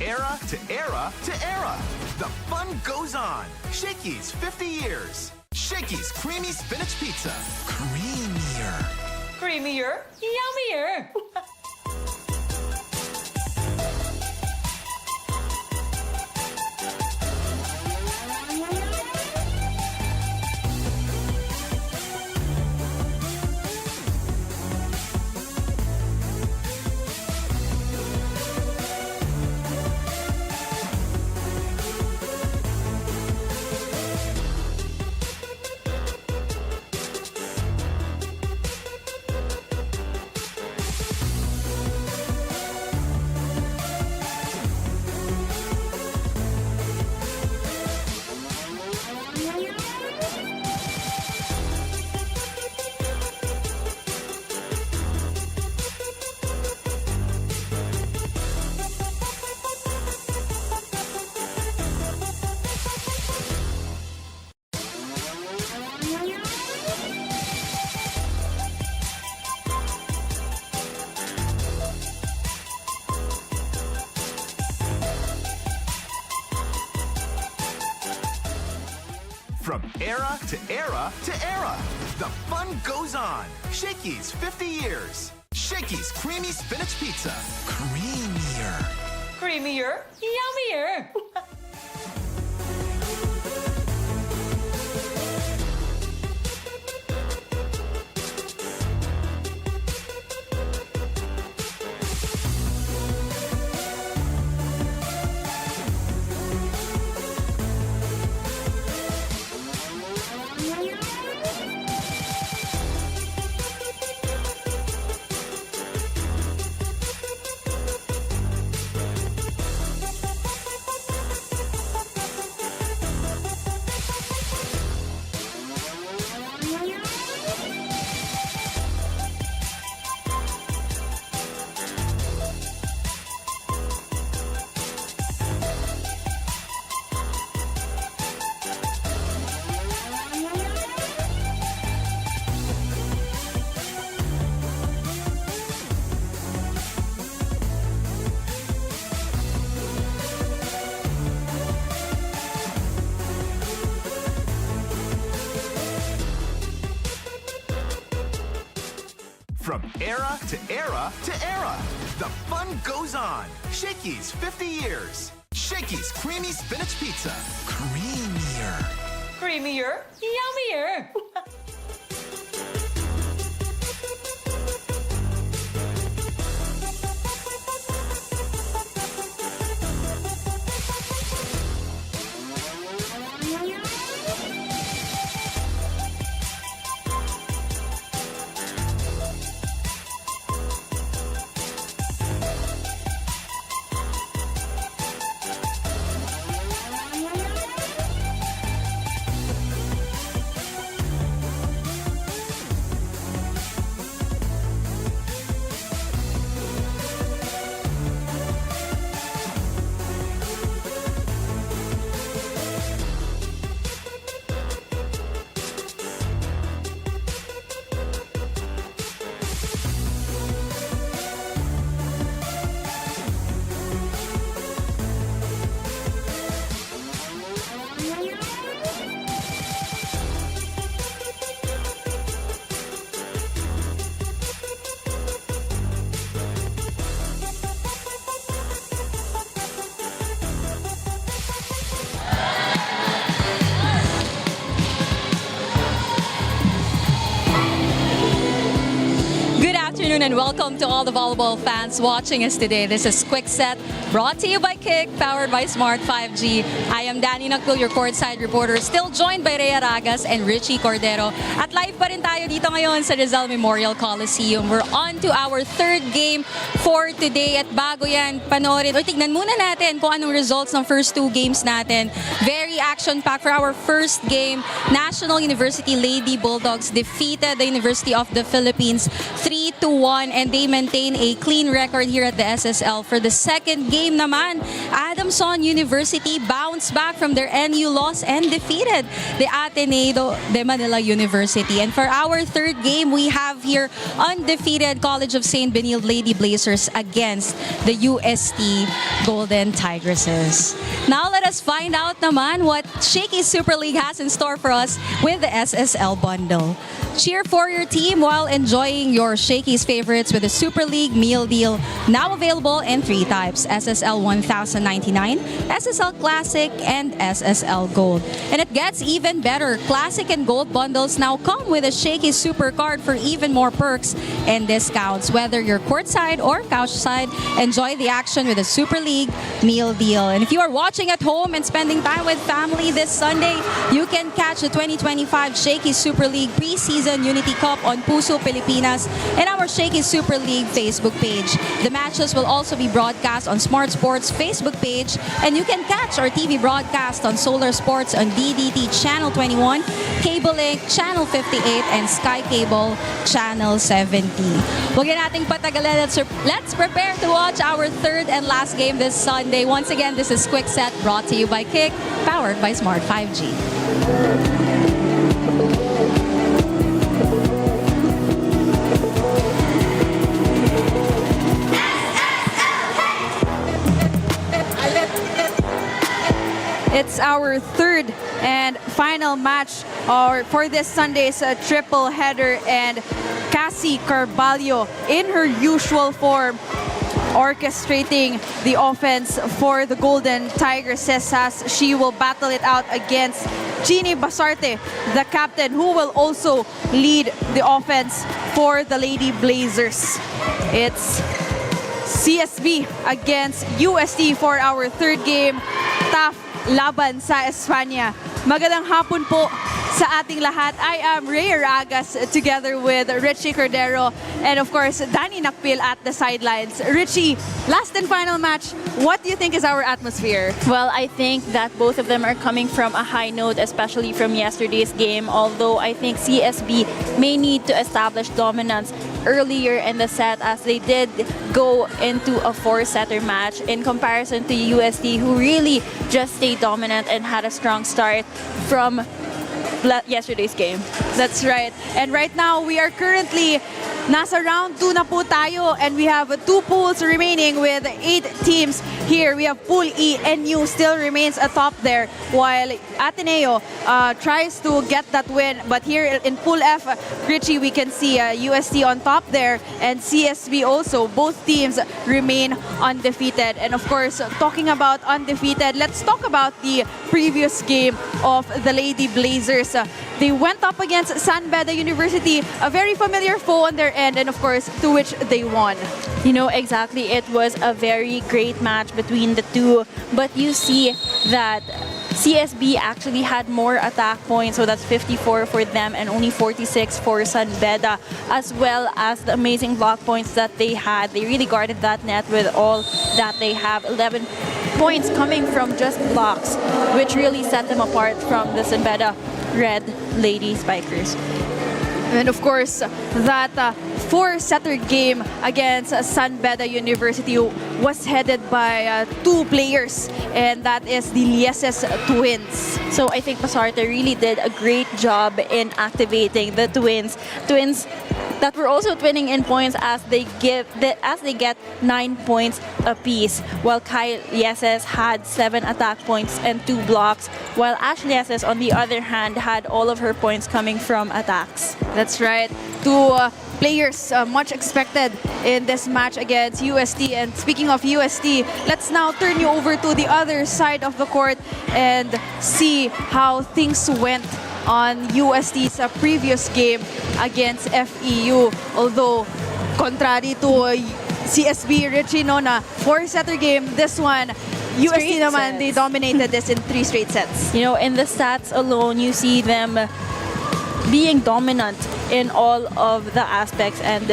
era to era to era, the fun goes on. Shakey's 50 years. Shakey's Creamy Spinach Pizza. Creamier. Creamier, yummier. From era to era to era, the fun goes on. Shakey's 50 years. Shakey's Creamy Spinach Pizza. Creamier. Creamier, yummier. From era to era to era, the fun goes on. Shakey's 50 years. Shakey's Creamy Spinach Pizza. Creamier. Creamier, yummier. And welcome to all the volleyball fans watching us today. This is Quick Set, brought to you by Kick, powered by Smart 5G. I am Danny Nakul, your courtside reporter, still joined by Rhea Ragas and Richie Cordero. At live pa rin tayo dito ngayon sa Rizal Memorial Coliseum. We're on to our third game for today. At bago yan, panoorin o tignan muna natin kung anong results ng first two games natin. Very action pack for our first game. National University Lady Bulldogs defeated the University of the Philippines 3-1 and they maintain a clean record here at the SSL. For the second game naman, Adamson University bounced back from their NU loss and defeated the Ateneo de Manila University. And for our third game, we have here undefeated College of Saint Benilde Lady Blazers against the UST Golden Tigresses. Now let us find out naman what Shakey Super League has in store for us with the SSL bundle. Cheer for your team while enjoying your Shakey's favorites with the Super League meal deal, now available in 3 types: SSL 1099, SSL Classic, and SSL Gold. And it gets even better. Classic and Gold bundles now come with a Shakey Super Card for even more perks and discounts. Whether you're courtside or couchside, enjoy the action with the Super League meal deal. And if you are watching at home and spending time with family this Sunday, you can catch the 2025 Shakey Super League Preseason Unity Cup on Puso, Pilipinas, and our Shakey Super League Facebook page. The matches will also be broadcast on Smart Sports Facebook page, and you can catch our TV broadcast on Solar Sports on DDT Channel 21, Cable Link Channel 58, and Sky Cable Channel 70. Huwag na nating patagalan. Let's prepare to watch our third and last game this Sunday. Once again, this is Quick Set, brought to you by Kick, powered by Smart 5G. It's our third and final match for this Sunday's triple header, and Cassie Carvalho in her usual form orchestrating the offense for the Golden Tigresses as she will battle it out against Jeannie Basarte, the captain, who will also lead the offense for the Lady Blazers. It's CSB against UST for our third game. Tough laban sa Espanya. Magandang hapon po sa ating lahat. I am Rhea Ragas together with Richie Cordero and of course Danny Nakpil at the sidelines. Richie, last and final match, what do you think is our atmosphere? Well, I think that both of them are coming from a high note, especially from yesterday's game, although I think CSB may need to establish dominance earlier in the set as they did go into a 4-setter match in comparison to UST, who really just stayed dominant and had a strong start from yesterday's game. That's right. And right now, we are currently nasa round 2 na po tayo, and we have 2 pools remaining with 8 teams here. We have Pool E, NU still remains atop there, while Ateneo tries to get that win. But here in Pool F, Richie, we can see UST on top there, and CSB also. Both teams remain undefeated. And of course, talking about undefeated, let's talk about the previous game of the Lady Blazers. They went up against San Beda University, a very familiar foe on their end, and of course, to which they won. You know, exactly. It was a very great match between the two, but you see that CSB actually had more attack points, so that's 54 for them and only 46 for San Beda, as well as the amazing block points that they had. They really guarded that net with all that they have. 11 points coming from just blocks, which really set them apart from the San Beda Red Lady Spikers. And of course, that 4-setter game against San Beda University was headed by 2 players, and that is the Lieses twins. So I think Basarte really did a great job in activating the twins. Twins that were also twinning in points as they get 9 points apiece, while Kai Lieses had 7 attack points and 2 blocks, while Ash Lieses, on the other hand, had all of her points coming from attacks. That's right. 2 players much expected in this match against UST. And speaking of UST, let's now turn you over to the other side of the court and see how things went on UST's previous game against FEU. Although, contrary to CSB, Richie, no, na 4-setter game, this one, UST naman, they dominated this in 3 straight sets. You know, in the stats alone, you see them being dominant in all of the aspects, and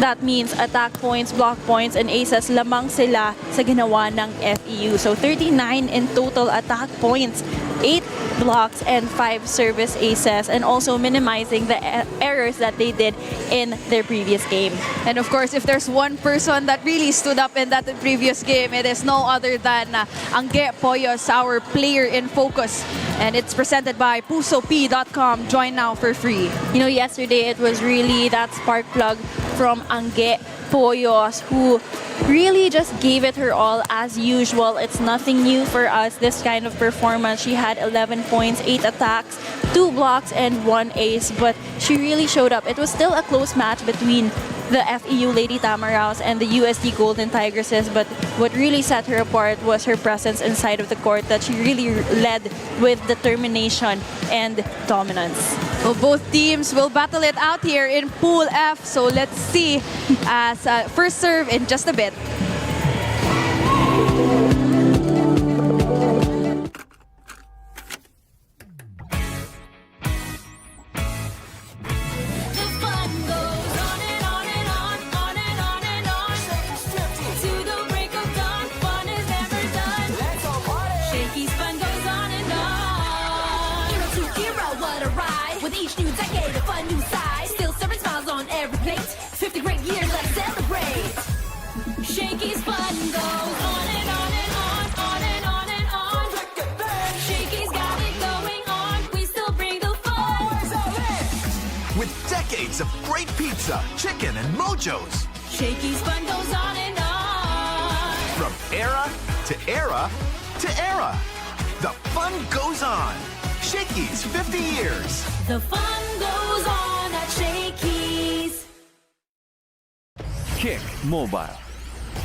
That means attack points, block points, and aces lamang sila sa ginawa ng FEU. So 39 in total attack points, 8 blocks, and 5 service aces, and also minimizing the errors that they did in their previous game. And of course, if there's one person that really stood up in that previous game, it is no other than Angge Poyos, our player in focus. And it's presented by PusoP.com. Join now for free. You know, yesterday it was really that spark plug from Angge Poyos, who really just gave it her all as usual. It's nothing new for us, this kind of performance. She had 11 points, 8 attacks, 2 blocks, and 1 ace, but she really showed up. It was still a close match between the FEU Lady Tamaraos and the UST Golden Tigresses, but what really set her apart was her presence inside of the court, that she really led with determination and dominance. Well, both teams will battle it out here in Pool F, so let's see as first serve in just a bit. Shakey's fun goes on and on and on, on and on and on. Shakey's got it going on, we still bring the fun. With decades of great pizza, chicken, and mojos. Shakey's fun goes on and on. From era to era to era. The fun goes on. Shakey's 50 years. The fun goes on at Shakey's. Kick Mobile.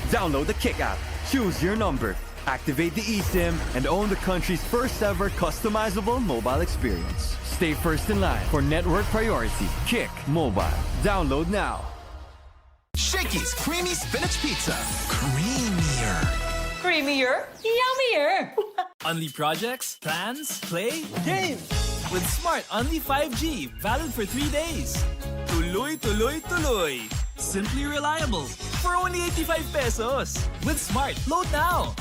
Download the Kick app, choose your number, activate the eSIM, and own the country's first ever customizable mobile experience. Stay first in line for network priority. Kick Mobile. Download now. Shakey's Creamy Spinach Pizza. Creamier. Creamier, yummier. Unli projects, plans, play, game. With Smart Unli 5G, valid for 3 days. Tuloy, tuloy, tuloy. Simply reliable. For only 85 pesos. With Smart, load now.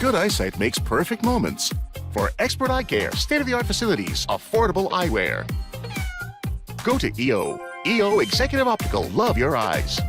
Good eyesight makes perfect moments. For expert eye care, state-of-the-art facilities, affordable eyewear. Go to EO. EO Executive Optical. Love your eyes.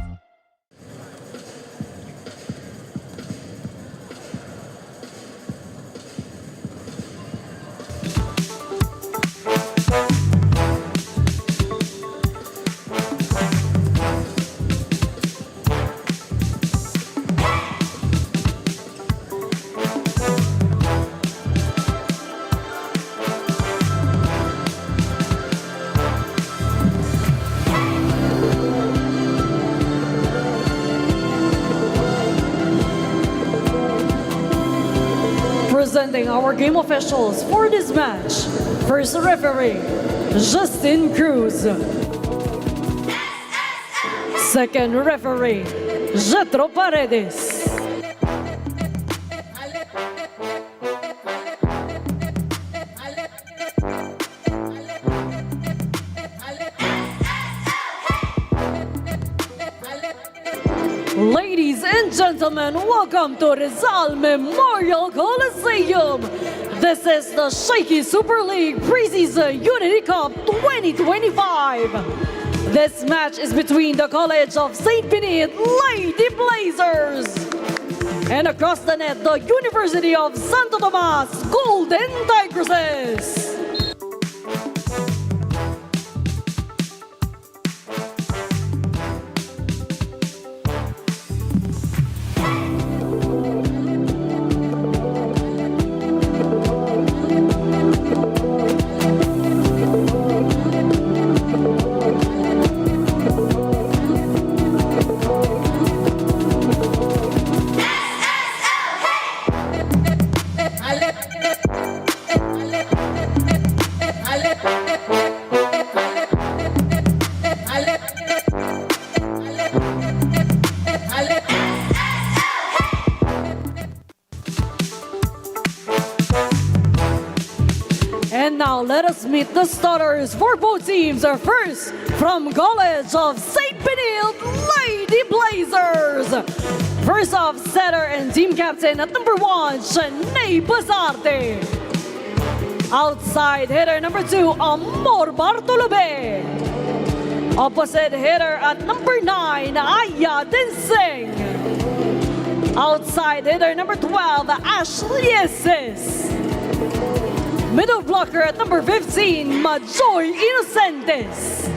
Presenting our game officials for this match. First referee, Justin Cruz. Second referee, Jetro Paredes. Ladies and gentlemen, welcome to Rizal Memorial Coliseum. This is the Shakey Super League Preseason Unity Cup 2025. This match is between the College of Saint Benilde Lady Blazers and across the net, the University of Santo Tomas Golden Tigresses. And now let us meet the starters for both teams. Our first, from College of Saint Benilde Lady Blazers. First off, setter and team captain at number 1, Shanae Basarte. Outside hitter number 2, Amor Bartolome. Opposite hitter at number 9, Aya Denseng. Outside hitter number 12, Ashley Eses. Middle blocker at number 15, Majoy Inocentes.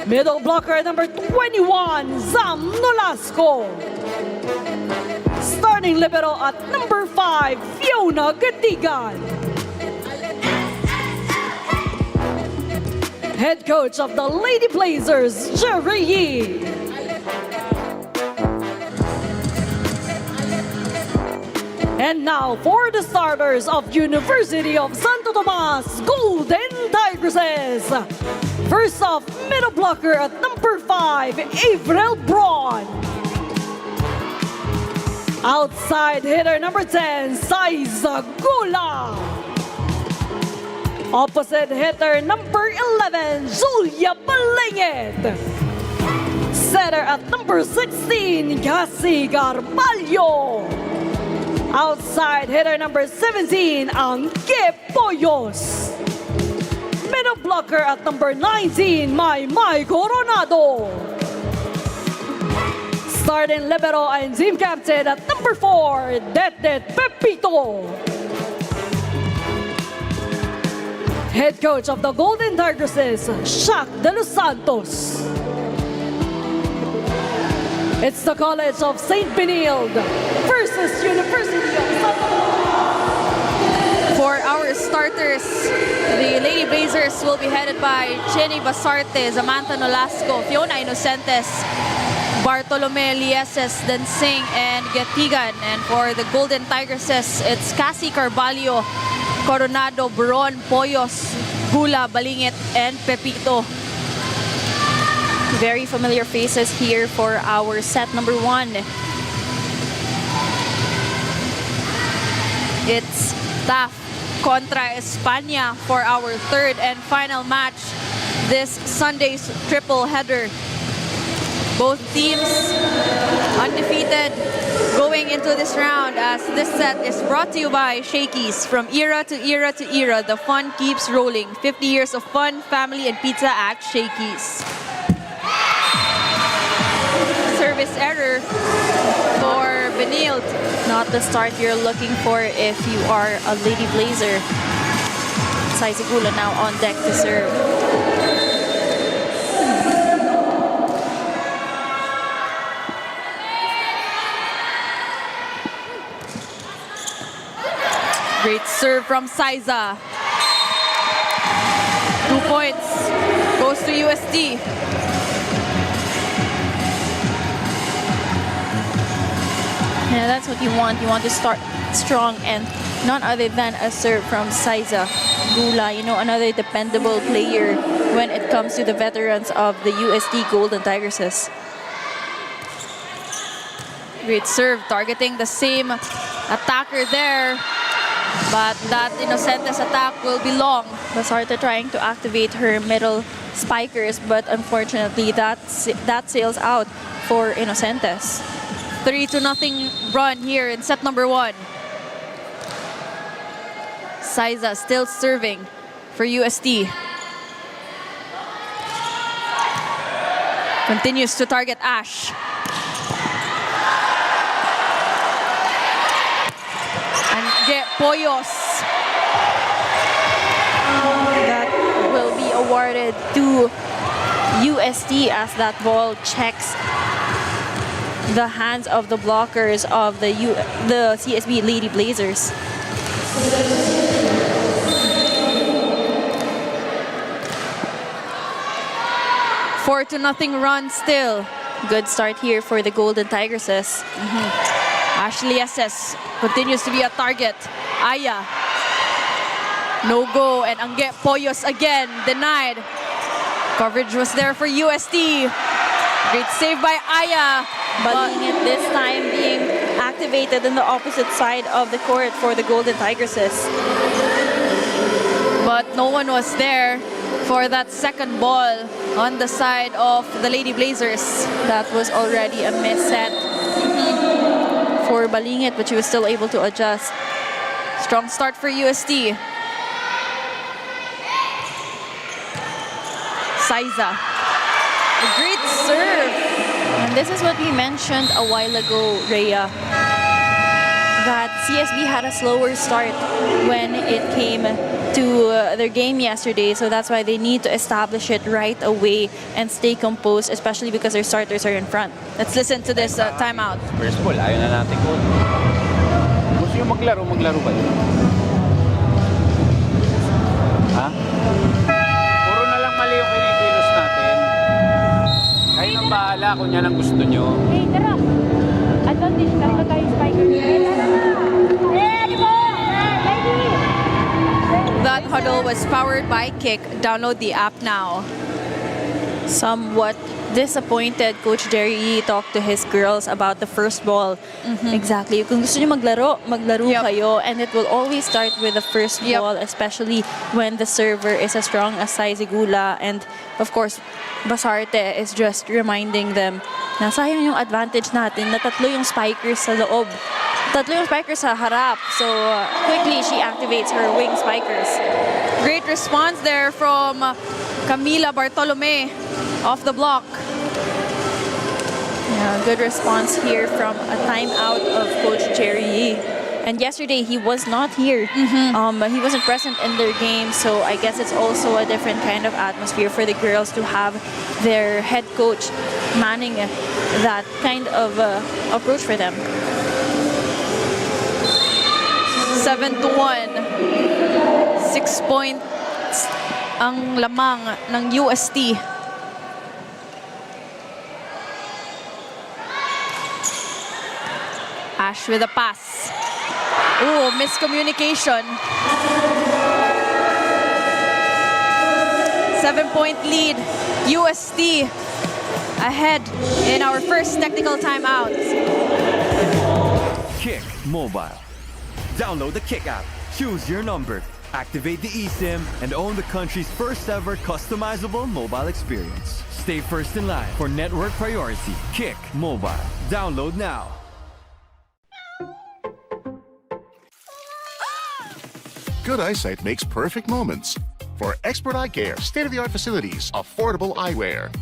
Middle blocker at number 21, Zam Nolasco. Starting libero at number 5, Fiona Gatigan. Head coach of the Lady Blazers, Jerry Yee. And now for the starters of University of Santo Tomas Golden Tigresses. First off, middle blocker at number 5, Avril Braun. Outside hitter number 10, Saiza Gula. Opposite hitter number 11, Julia Balingit. Setter at number 16, Cassie Carvalho. Outside hitter number 17, Angke Poyos. Middle blocker at number 19, Maymay Coronado. Starting libero and team captain at number 4, Det Pepito. Head coach of the Golden Tigresses, Shak de los Santos. It's the College of Saint Benilde versus University of Santo Tomas. For our starters, the Lady Blazers will be headed by Jenny Basarte, Samantha Nolasco, Fiona Inocentes, Bartolome Lieses, Densing, and Gatigan. And for the Golden Tigresses, it's Cassie Carvalho, Coronado, Bron, Poyos, Gula, Balingit, and Pepito. Very familiar faces here for our set number 1. It's TAF contra España for our third and final match this Sunday's triple header. Both teams undefeated going into this round, as this set is brought to you by Shakey's. From era to era to era, the fun keeps rolling. 50 years of fun, family, and pizza at Shakey's. Service error for Benilde. Not the start you're looking for if you are a Lady Blazer. Saizigula now on deck to serve. Great serve from Saiza. 2 points. Goes to UST. Yeah, that's what you want. You want to start strong, and none other than a serve from Saiza Gula. You know, another dependable player when it comes to the veterans of the UST Golden Tigresses. Great serve, targeting the same attacker there. But that Inocentes attack will be long. Basarte trying to activate her middle spikers, but unfortunately that sails out for Inocentes. 3-0 run here in set number 1. Saiza still serving for UST. Continues to target Ash. And get Poyos. That will be awarded to UST as that ball checks the hands of the blockers of the CSB Lady Blazers. Four to nothing run still. Good start here for the Golden Tigresses. Ashley SS continues to be a target. Aya. No go, and Angge Poyos again denied. Coverage was there for UST. Great save by Aya. Balingit this time being activated in the opposite side of the court for the Golden Tigresses. But no one was there for that second ball on the side of the Lady Blazers. That was already a miss set for Balingit, but she was still able to adjust. Strong start for UST. Saiza. A great serve. And this is what we mentioned a while ago, Rhea, that CSB had a slower start when it came to their game yesterday. So that's why they need to establish it right away and stay composed, especially because their starters are in front. Let's listen to this timeout. First ball, ayaw na natin ko. Gusto nyo maglaro kayo. Ha? Puro na lang mali yung kinikilos natin. Kayo nang bahala kung yan ang gusto nyo. Hey, tara. Advantage lang na tayo, Spiker. Hey, tara na. Hey, po! Lady! That huddle was powered by Kick. Download the app now. Somewhat disappointed, Coach Jerry Yee talked to his girls about the first ball. Exactly. Kung gusto nyo maglaro kayo, and it will always start with the first ball, especially when the server is as strong as Saizigula. And of course, Basarte is just reminding them na sayang yung advantage natin na tatlo yung spikers sa loob. Tatlo yung spikers sa harap. So quickly, she activates her wing spikers. Great response there from Camila Bartolome off the block. Yeah, good response here from a timeout of Coach Jerry Yee. And yesterday, he was not here. He wasn't present in their game, so I guess it's also a different kind of atmosphere for the girls to have their head coach manning that kind of approach for them. 7-1. 6 points ang lamang ng UST. Ash with a pass. Ooh, miscommunication. 7-point lead. UST ahead in our first technical timeout. Kick Mobile. Download the Kick app, choose your number, activate the eSIM, and own the country's first ever customizable mobile experience. Stay first in line for network priority. Kick Mobile. Download now. Good eyesight makes perfect moments. For expert eye care, state-of-the-art facilities, affordable eyewear.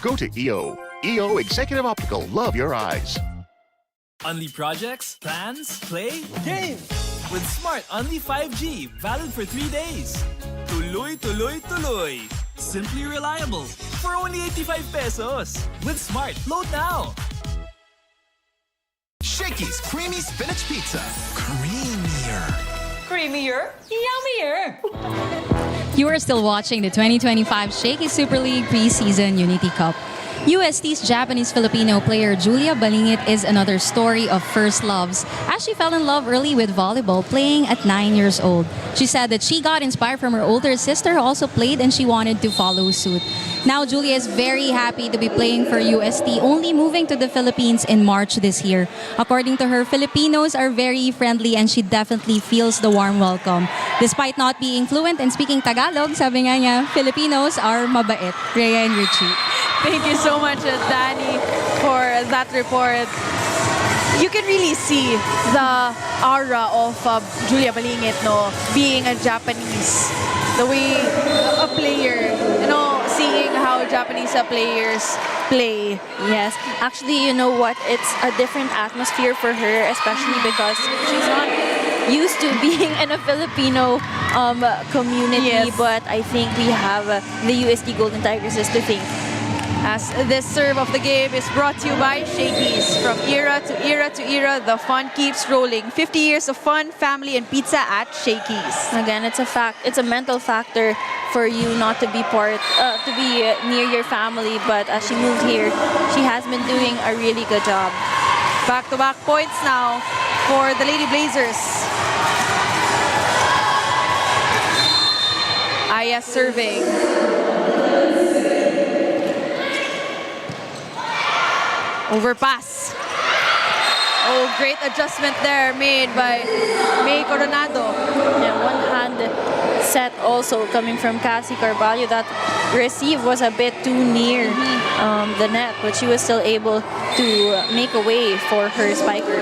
Go to EO. EO Executive Optical. Love your eyes. Unli projects, plans, play, game! With Smart Unli 5G, valid for 3 days. Tuloy, tuloy, tuloy. Simply reliable. For only 85 pesos. With Smart, load now. Shakey's Creamy Spinach Pizza. Creamier. Creamier, yummier. You are still watching the 2025 Shakey Super League Preseason Unity Cup. UST's Japanese-Filipino player Julia Balingit is another story of first loves, as she fell in love early with volleyball, playing at 9 years old. She said that she got inspired from her older sister who also played, and she wanted to follow suit. Now Julia is very happy to be playing for UST, only moving to the Philippines in March this year. According to her, Filipinos are very friendly and she definitely feels the warm welcome. Despite not being fluent in speaking Tagalog, sabi nga niya, Filipinos are mabait. Rhea and Richie. Thank you so much, Danny, for that report. You can really see the aura of Julia Balingit, no, being a Japanese. The way a player, seeing how Japanese players play. Yes, actually, you know what? It's a different atmosphere for her, especially because she's not used to being in a Filipino community. Yes. But I think we have the UST Golden Tigresses to thank. As this serve of the game is brought to you by Shakey's. From era to era to era, the fun keeps rolling. 50 years of fun, family, and pizza at Shakey's. Again, it's a fact. It's a mental factor for you not to be to be near your family. But as she moved here, she has been doing a really good job. Back-to-back points now for the Lady Blazers. Aya serving. Overpass. Oh, great adjustment there made by May Coronado. Yeah, one hand set also coming from Cassie Carvalho. That receive was a bit too near the net, but she was still able to make a way for her spiker.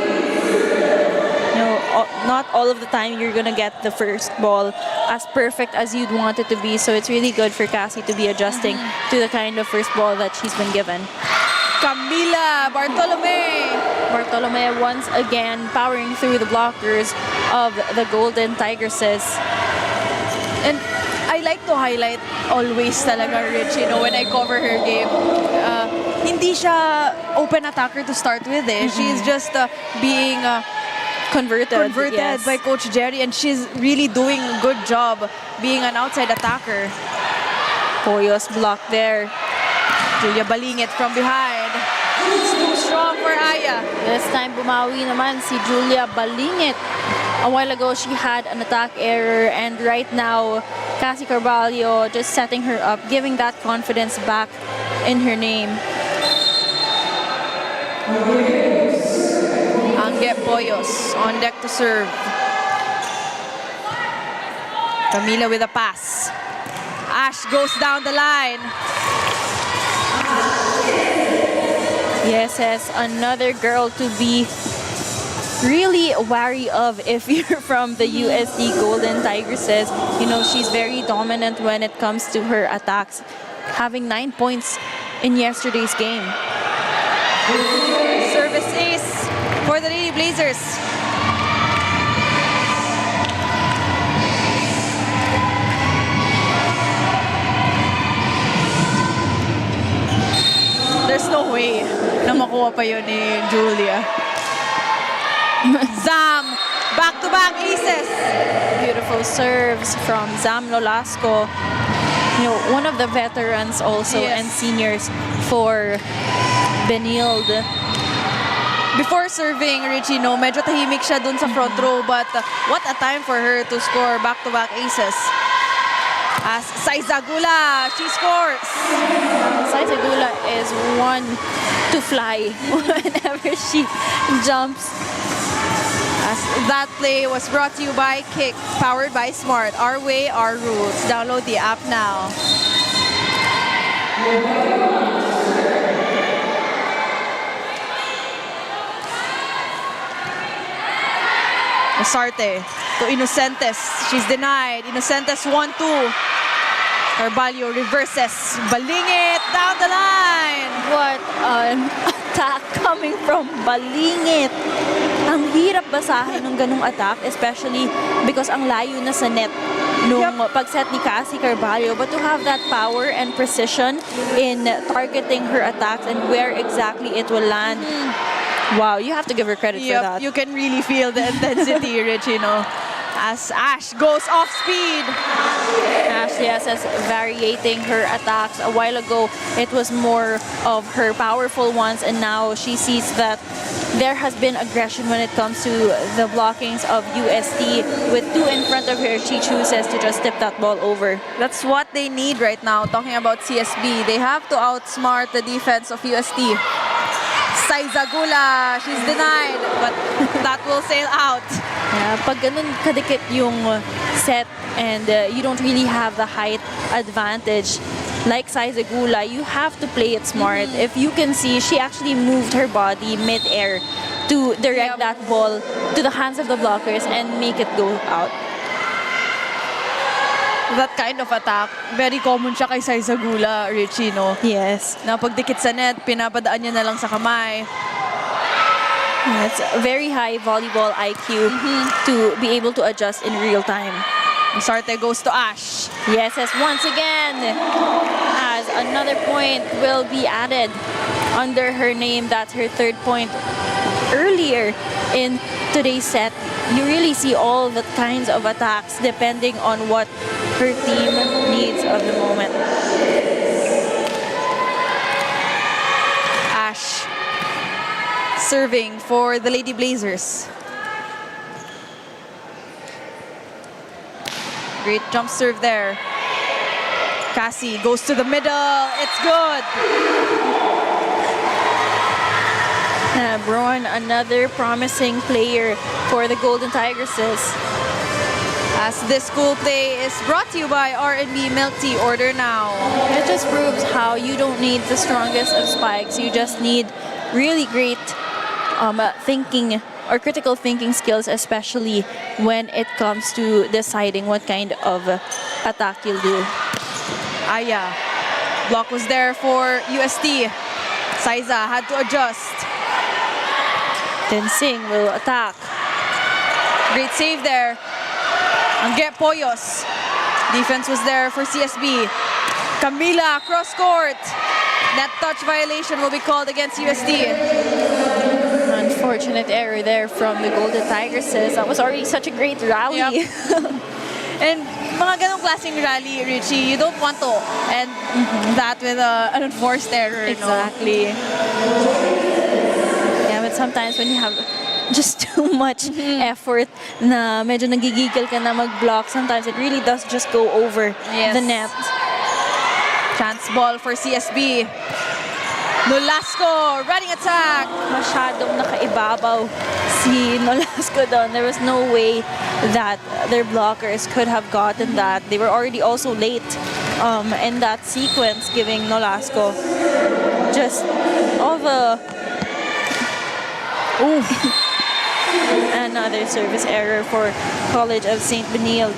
Not all of the time you're gonna get the first ball as perfect as you'd want it to be, so it's really good for Cassie to be adjusting to the kind of first ball that she's been given. Camila Bartolome once again powering through the blockers of the Golden Tigresses. And I like to highlight always talaga, Rich, when I cover her game. Hindi siya open attacker to start with. She's just being converted yes. by Coach Jerry, and she's really doing a good job being an outside attacker. Poyos block there. Julia Balingit from behind. It's too strong for Aya. This time bumawi naman si Julia Balingit. A while ago she had an attack error, and right now Cassie Carvalho just setting her up, giving that confidence back in her name. Angge Poyos on deck to serve. Camila with a pass. Ash goes down the line. Yes, another girl to be really wary of if you're from the UST Golden Tigresses. She's very dominant when it comes to her attacks, having 9 points in yesterday's game. Service ace for the Lady Blazers. There's no way na makuha pa yun ni Julia. Zam, back-to-back aces. Beautiful serves from Zam Nolasco. One of the veterans also and seniors for Benilde. Before serving, Richie, medyo tahimik siya dun sa front row, but what a time for her to score back-to-back aces. As Saizagula, she scores. Saizagula is one to fly whenever she jumps. As that play was brought to you by Kick, powered by Smart. Our way, our rules. Download the app now. Masarte to Inocentes. She's denied. Inocentes 1-2. Carvalho reverses. Balingit down the line. What an attack coming from Balingit. Ang hirap basahin ng ganung attack, especially because ang layo na sa net nung pagset ni Cassie Carvalho. But to have that power and precision in targeting her attacks and where exactly it will land, wow, you have to give her credit for that. You can really feel the intensity, Rich, as Ash goes off speed. Ash, yes, is variating her attacks. A while ago, it was more of her powerful ones, and now she sees that there has been aggression when it comes to the blockings of UST. With two in front of her, she chooses to just tip that ball over. That's what they need right now, talking about CSB. They have to outsmart the defense of UST. Saizagula, she's denied, but that will sail out. Yeah, pag ganun kadikit yung set and you don't really have the height advantage, like Saizagula, you have to play it smart. If you can see, she actually moved her body mid-air to direct that ball to the hands of the blockers and make it go out. That kind of attack, very common siya kay Saizagula, Richie, no? Yes. Na pagdikit sa net, pinapadaan niya na lang sa kamay. It's a very high volleyball IQ to be able to adjust in real time. Sarte goes to Ash. Yes, once again, as another point will be added under her name. That's her third point earlier in today's set. You really see all the kinds of attacks depending on what her team needs of the moment. Ash serving for the Lady Blazers. Great jump serve there. Cassie goes to the middle. It's good. Braun, another promising player for the Golden Tigresses. As this school play is brought to you by R&B Milk Tea. Order now. It just proves how you don't need the strongest of spikes. You just need really great thinking or critical thinking skills, especially when it comes to deciding what kind of attack you'll do. Aya. Block was there for UST. Saiza had to adjust. Then Singh will attack. Great save there. Angge Poyos. Defense was there for CSB. Camila cross court. That touch violation will be called against UST. Unfortunate error there from the Golden Tigresses. That was already such a great rally. Yep. And mga ganong klaseng rally, Richie, you don't want to end that with an enforced error. Exactly. Yeah, but sometimes when you have just too much effort na medyo nagigigil ka na mag-block, sometimes it really does just go over the net. Chance ball for CSB. Nolasco, running attack. Masyadong nakaibabaw si Nolasco doon. There was no way that their blockers could have gotten that. They were already also late in that sequence, giving Nolasco just all the... Another service error for College of Saint Benilde.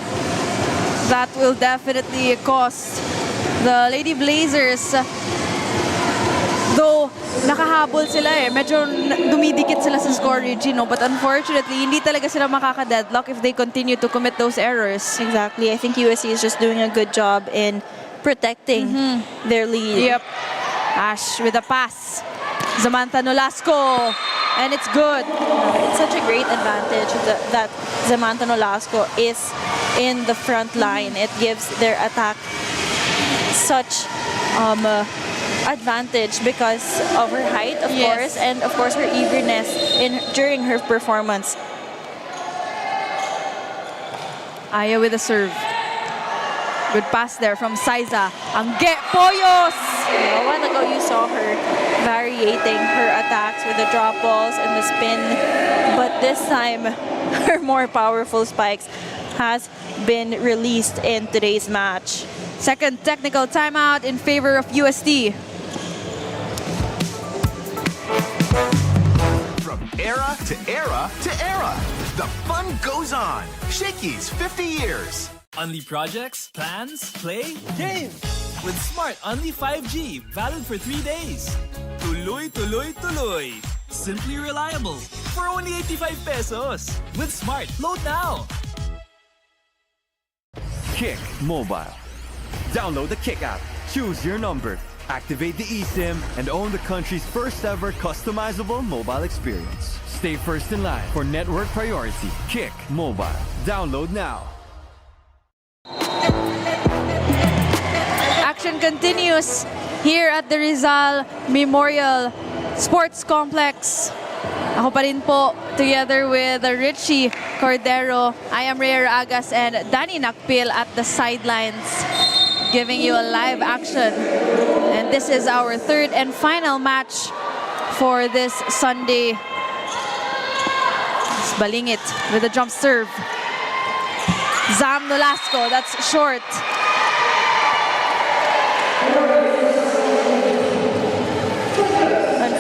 That will definitely cost the Lady Blazers. Though, nakahabol sila eh. Medyo dumidikit sila sa score, Regino. But unfortunately, hindi talaga sila makaka-deadlock if they continue to commit those errors. Exactly. I think USC is just doing a good job in protecting their lead. Yep. Ash with a pass. Samantha Nolasco. And it's good. It's such a great advantage that Samantha Nolasco is in the front line. It gives their attack such advantage because of her height, of course, and of course her eagerness during her performance. Aya with a serve. Good pass there from Saiza. Angge Poyos! A while ago you saw her variating her attacks with the drop balls and the spin, but this time her more powerful spikes has been released in today's match. Second technical timeout in favor of UST. From era to era to era, the fun goes on. Shakey's 50 years. Only projects, plans, play, game. With Smart Only 5G, valid for 3 days. Tuloy, tuloy, tuloy. Simply reliable. For only 85 pesos. With Smart, load now. Kick Mobile. Download the Kick app, choose your number, activate the eSIM, and own the country's first ever customizable mobile experience. Stay first in line for network priority. Kick Mobile. Download now. Action continues here at the Rizal Memorial Sports Complex. Ako pa rin po, together with Richie Cordero. I am Rhea Agas and Danny Nakpil at the sidelines, giving you a live action. And this is our third and final match for this Sunday. It's Balingit with a jump serve. Zam Nolasco, that's short.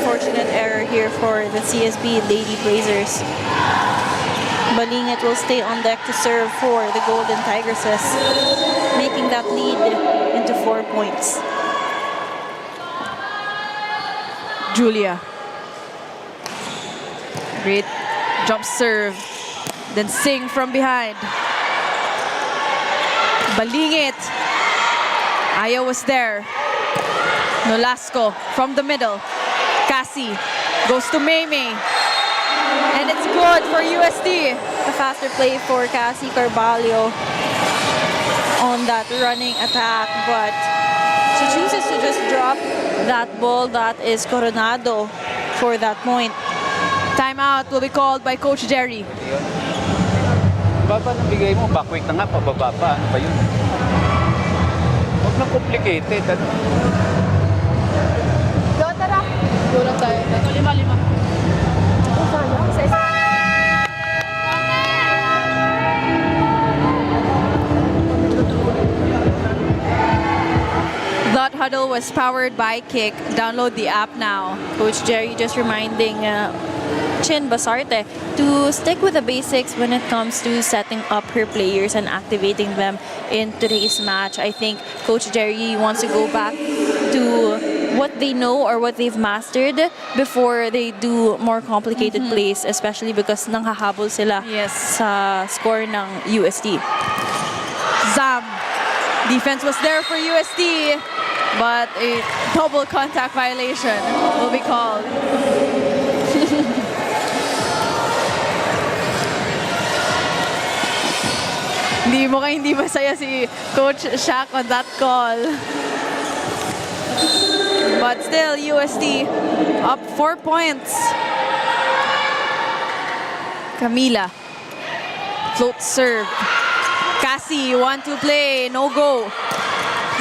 unfortunate error here for the CSB Lady Blazers. Balingit will stay on deck to serve for the Golden Tigresses, making that lead into 4 points. Julia. Great jump serve. Then Singh from behind. Balingit. Aya was there. Nolasco from the middle. Cassie goes to Maymay. And it's good for UST. A faster play for Cassie Carvalho on that running attack, but she chooses to just drop that ball. That is Coronado for that point. Timeout will be called by Coach Jerry. Baba ng bigay mo, backweight na nga, pababa pa. Ano ba yun? Huwag nang complicated. Ano? Tara. Kulang tayo. 5-5. That huddle was powered by Kick. Download the app now. Coach Jerry just reminding Chin Basarte to stick with the basics when it comes to setting up her players and activating them in today's match. I think Coach Jerry wants to go back to what they know or what they've mastered before they do more complicated plays, especially because nanghahabol sila sa score ng UST. Zam. Defense was there for UST, but a double contact violation will be called. Hindi masaya si Coach Shaq on that call. But still, UST up 4 points. Camila. Float serve. Cassie, 1-2 play, no go.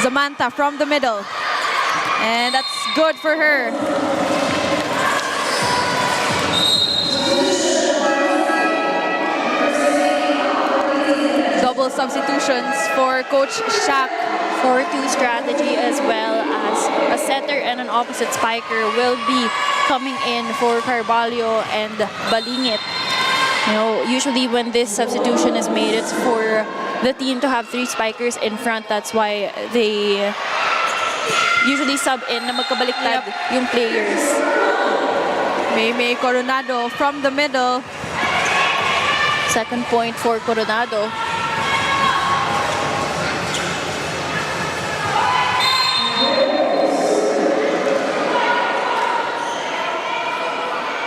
Samantha from the middle. And that's good for her. Double substitutions for Coach Shaq. 4-2 strategy as well as a setter and an opposite spiker will be coming in for Carvalho and Balingit. You know, usually when this substitution is made, it's for the team to have 3 spikers in front. That's why they usually sub in na magkabaliktad yung players. Maymay Coronado from the middle. Second point for Coronado.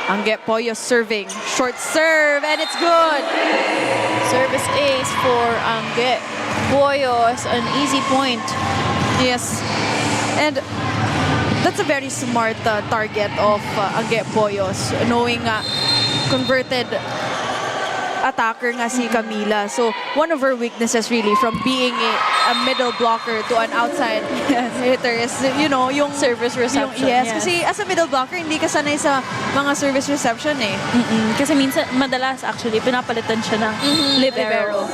Angge Poyo serving. Short serve, and it's good. Service ace for Angge Poyos, an easy point. Yes. And that's a very smart target of Angge Poyos, knowing converted attacker nga si Camila. So, one of her weaknesses really from being a middle blocker to an outside hitter is, you know, yung service reception. Yes, kasi as a middle blocker, hindi ka sanay sa mga service reception eh. Kasi minsan, madalas actually, pinapalitan siya ng libero.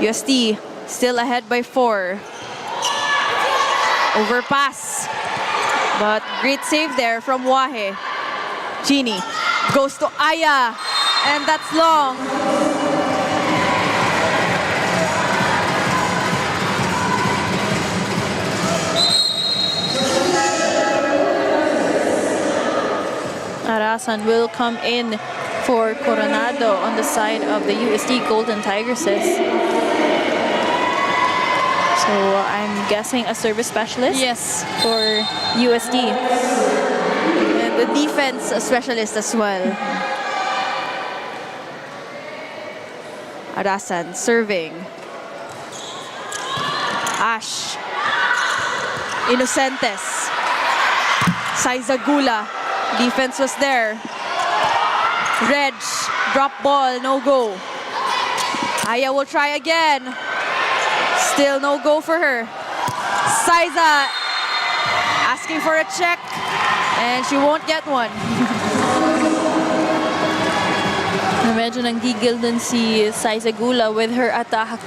UST still ahead by 4. Overpass. But great save there from Wahe. Genie goes to Aya, and that's long. Arasan will come in for Coronado on the side of the UST Golden Tigresses. So I'm guessing a service specialist for UST. The defense specialist as well. Arasan serving. Ash. Inocentes. Saizagula. Defense was there. Reg. Drop ball. No go. Aya will try again. Still no go for her. Saiza asking for a check. And she won't get one. Medyo nanggigil dun si Saizagula with her attack.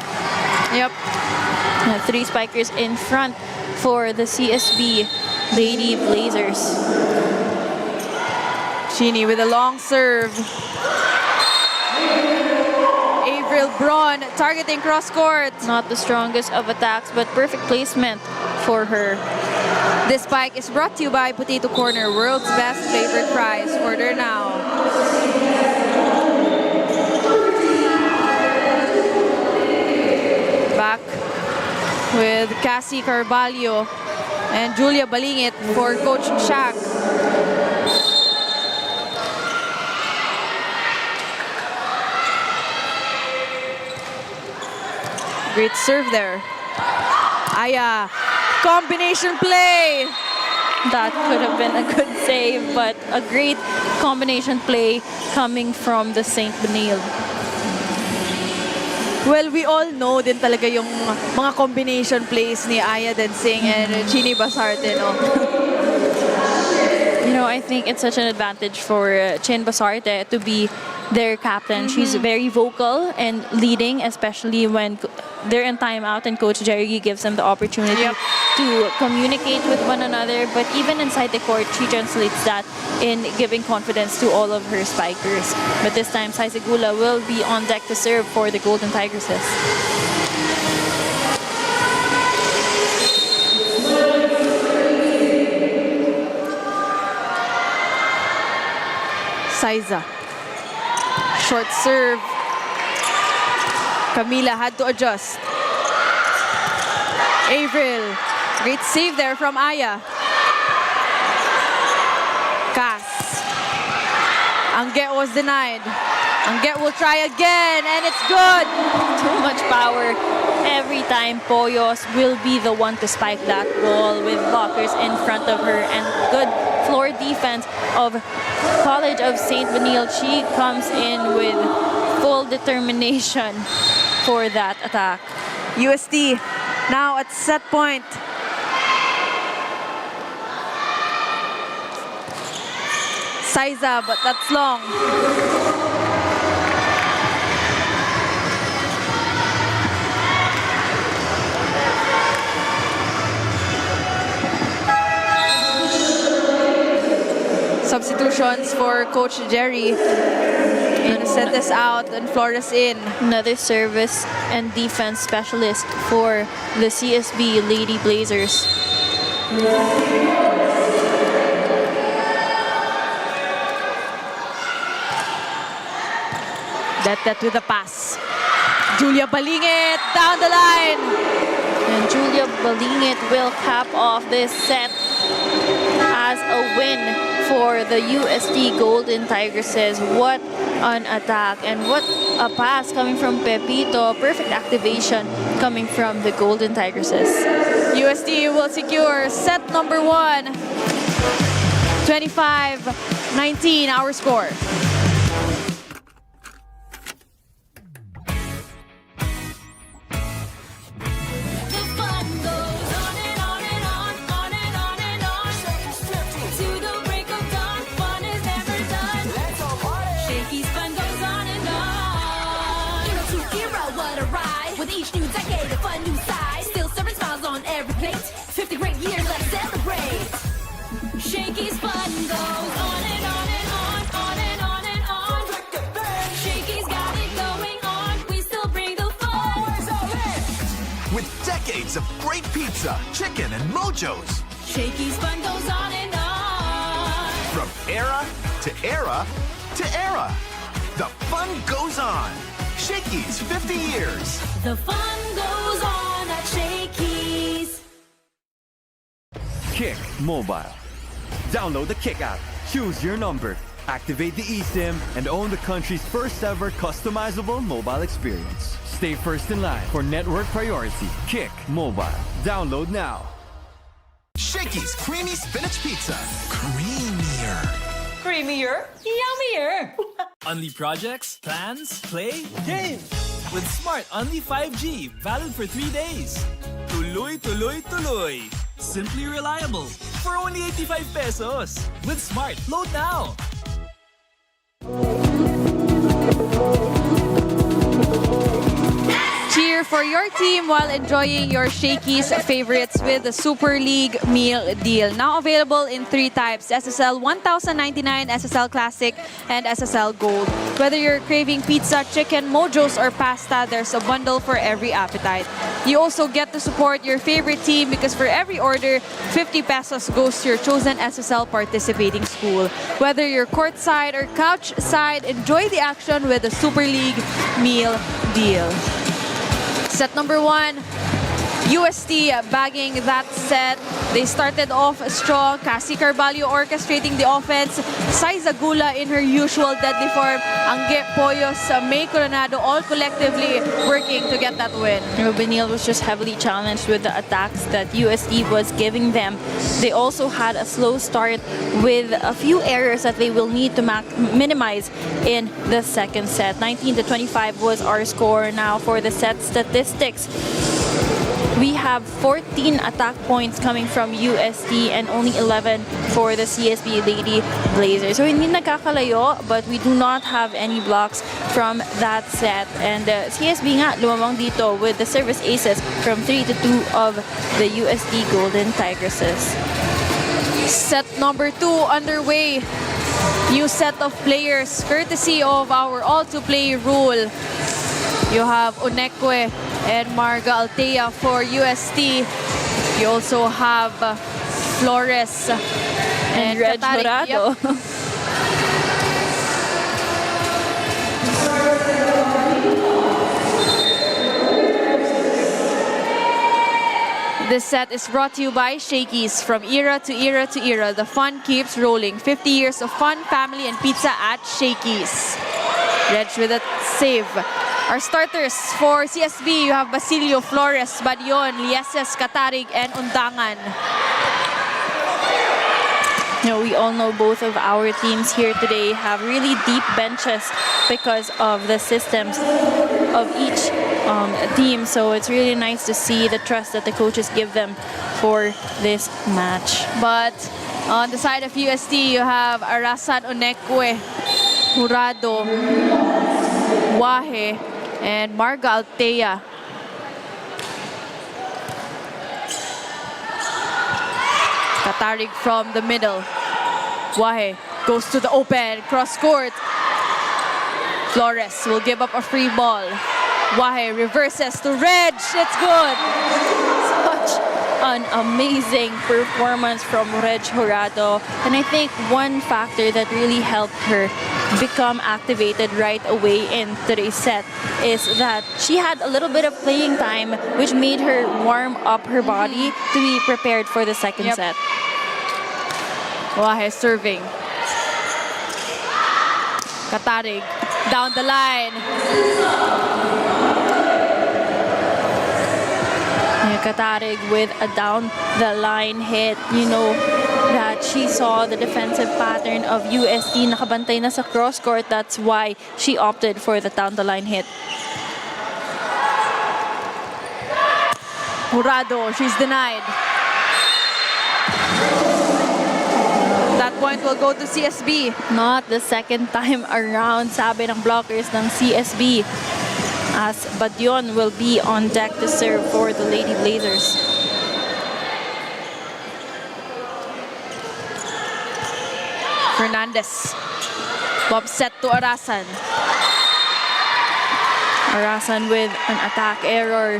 Yep. 3 spikers in front for the CSB Lady Blazers. Chini with a long serve. Avril Braun targeting cross court. Not the strongest of attacks, but perfect placement for her. This spike is brought to you by Potato Corner, world's best favorite fries. Order now. Back with Cassie Carvalho and Julia Balingit for Coach Shaq. Great serve there. Aya, combination play. That could have been a good save, but a great combination play coming from the Saint Benilde. Well, we all know din talaga yung mga combination plays ni Aya Densing and Chini Basarte, no? You know, I think it's such an advantage for Chin Basarte to be their captain. She's very vocal and leading, especially when they're in timeout and Coach Jerry gives them the opportunity to communicate with one another. But even inside the court, she translates that in giving confidence to all of her spikers. But this time, Sai Segula will be on deck to serve for the Golden Tigresses. Saiza. Short serve. Camila had to adjust. Avril. Great save there from Aya. Cass. Angge was denied. Angge will try again, and it's good. Too much power. Every time Poyos will be the one to spike that ball with blockers in front of her, and good floor defense of College of Saint Benilde. She comes in with full determination for that attack. UST now at set point. Saiza, but that's long. Substitutions for Coach Jerry. Gonna set this out and Flores in. Another service and defense specialist for the CSB Lady Blazers. That with the pass. Julia Balingit down the line. And Julia Balingit will cap off this set as a win for the UST Golden Tigresses. What an attack and what a pass coming from Pepito. Perfect activation coming from the Golden Tigresses. UST will secure set number 1. 25-19 our score. The fun goes on and on and on, on and on and on. To the break of dawn, fun is never done. Shakey's fun goes on and on. Hero to hero, what a ride. With each new decade, a fun new side. Still serving smiles on every plate. 50 great years, let's celebrate. Shakey's fun goes on and on and on, on and on and on. Shakey's got it going on, we still bring the fun. With decades of great pizza, chicken, and mojos. Shakey's fun goes on and on. From era to era to era. The fun goes on. Shakey's 50 years. The fun goes on at Shakey's. Kick Mobile. Download the Kick app, choose your number, activate the eSIM, and own the country's first ever customizable mobile experience. Stay first in line for network priority. Kick Mobile. Download now. Shakey's creamy spinach pizza. Creamier. Creamier, yummier. Only projects, plans, play, game. With Smart Only 5G, valid for 3 days. Tuloy, tuloy, tuloy. Simply reliable. For only 85 pesos. With Smart, load now. Cheers cheer for your team while enjoying your Shakey's favorites with the Super League meal deal. Now available in 3 types: SSL 1099, SSL Classic, and SSL Gold. Whether you're craving pizza, chicken, mojos, or pasta, there's a bundle for every appetite. You also get to support your favorite team because for every order, 50 pesos goes to your chosen SSL participating school. Whether you're courtside or couch side, enjoy the action with the Super League meal deal. Set number 1, UST bagging that set. They started off strong. Cassie Carvalho orchestrating the offense. Sai Zagula in her usual deadly form. Angge Poyos, May Coronado, all collectively working to get that win. Benilde was just heavily challenged with the attacks that UST was giving them. They also had a slow start with a few errors that they will need to minimize in the second set. 19-25 was our score. Now for the set statistics. We have 14 attack points coming from UST and only 11 for the CSB Lady Blazers. So hindi nagkakalayo, but we do not have any blocks from that set. And CSB nga lumamang dito with the service aces from 3-2 of the UST Golden Tigresses. Set number 2 underway. New set of players courtesy of our all-to-play rule. You have Onekwe and Marga Altea for UST. You also have Flores and Reg Katari. Jurado. Yep. This set is brought to you by Shakey's. From era to era to era, the fun keeps rolling. 50 years of fun, family, and pizza at Shakey's. Reg with a save. Our starters for CSB, you have Basilio, Flores, Badion, Lieses, Katarig, and Undangan. You know, we all know both of our teams here today have really deep benches because of the systems of each team. So it's really nice to see the trust that the coaches give them for this match. But on the side of UST, you have Arasan Onekwe, Jurado, Wahe, and Marga Altea. Katarig from the middle. Wahe goes to the open, cross court. Flores will give up a free ball. Wahe reverses to Reg. It's good. Such an amazing performance from Reg Jurado. And I think one factor that really helped her become activated right away in today's set is that she had a little bit of playing time, which made her warm up her body to be prepared for the second set. Wahe serving. Katarig down the line. Katarig with a down the line hit. You know that she saw the defensive pattern of UST. Nakabantay na sa cross court. That's why she opted for the down the line hit. Jurado, she's denied. That point will go to CSB. Not the second time around, sabi ng blockers ng CSB. As Badion will be on deck to serve for the Lady Blazers. Fernandez. Bob set to Arasan. Arasan with an attack error.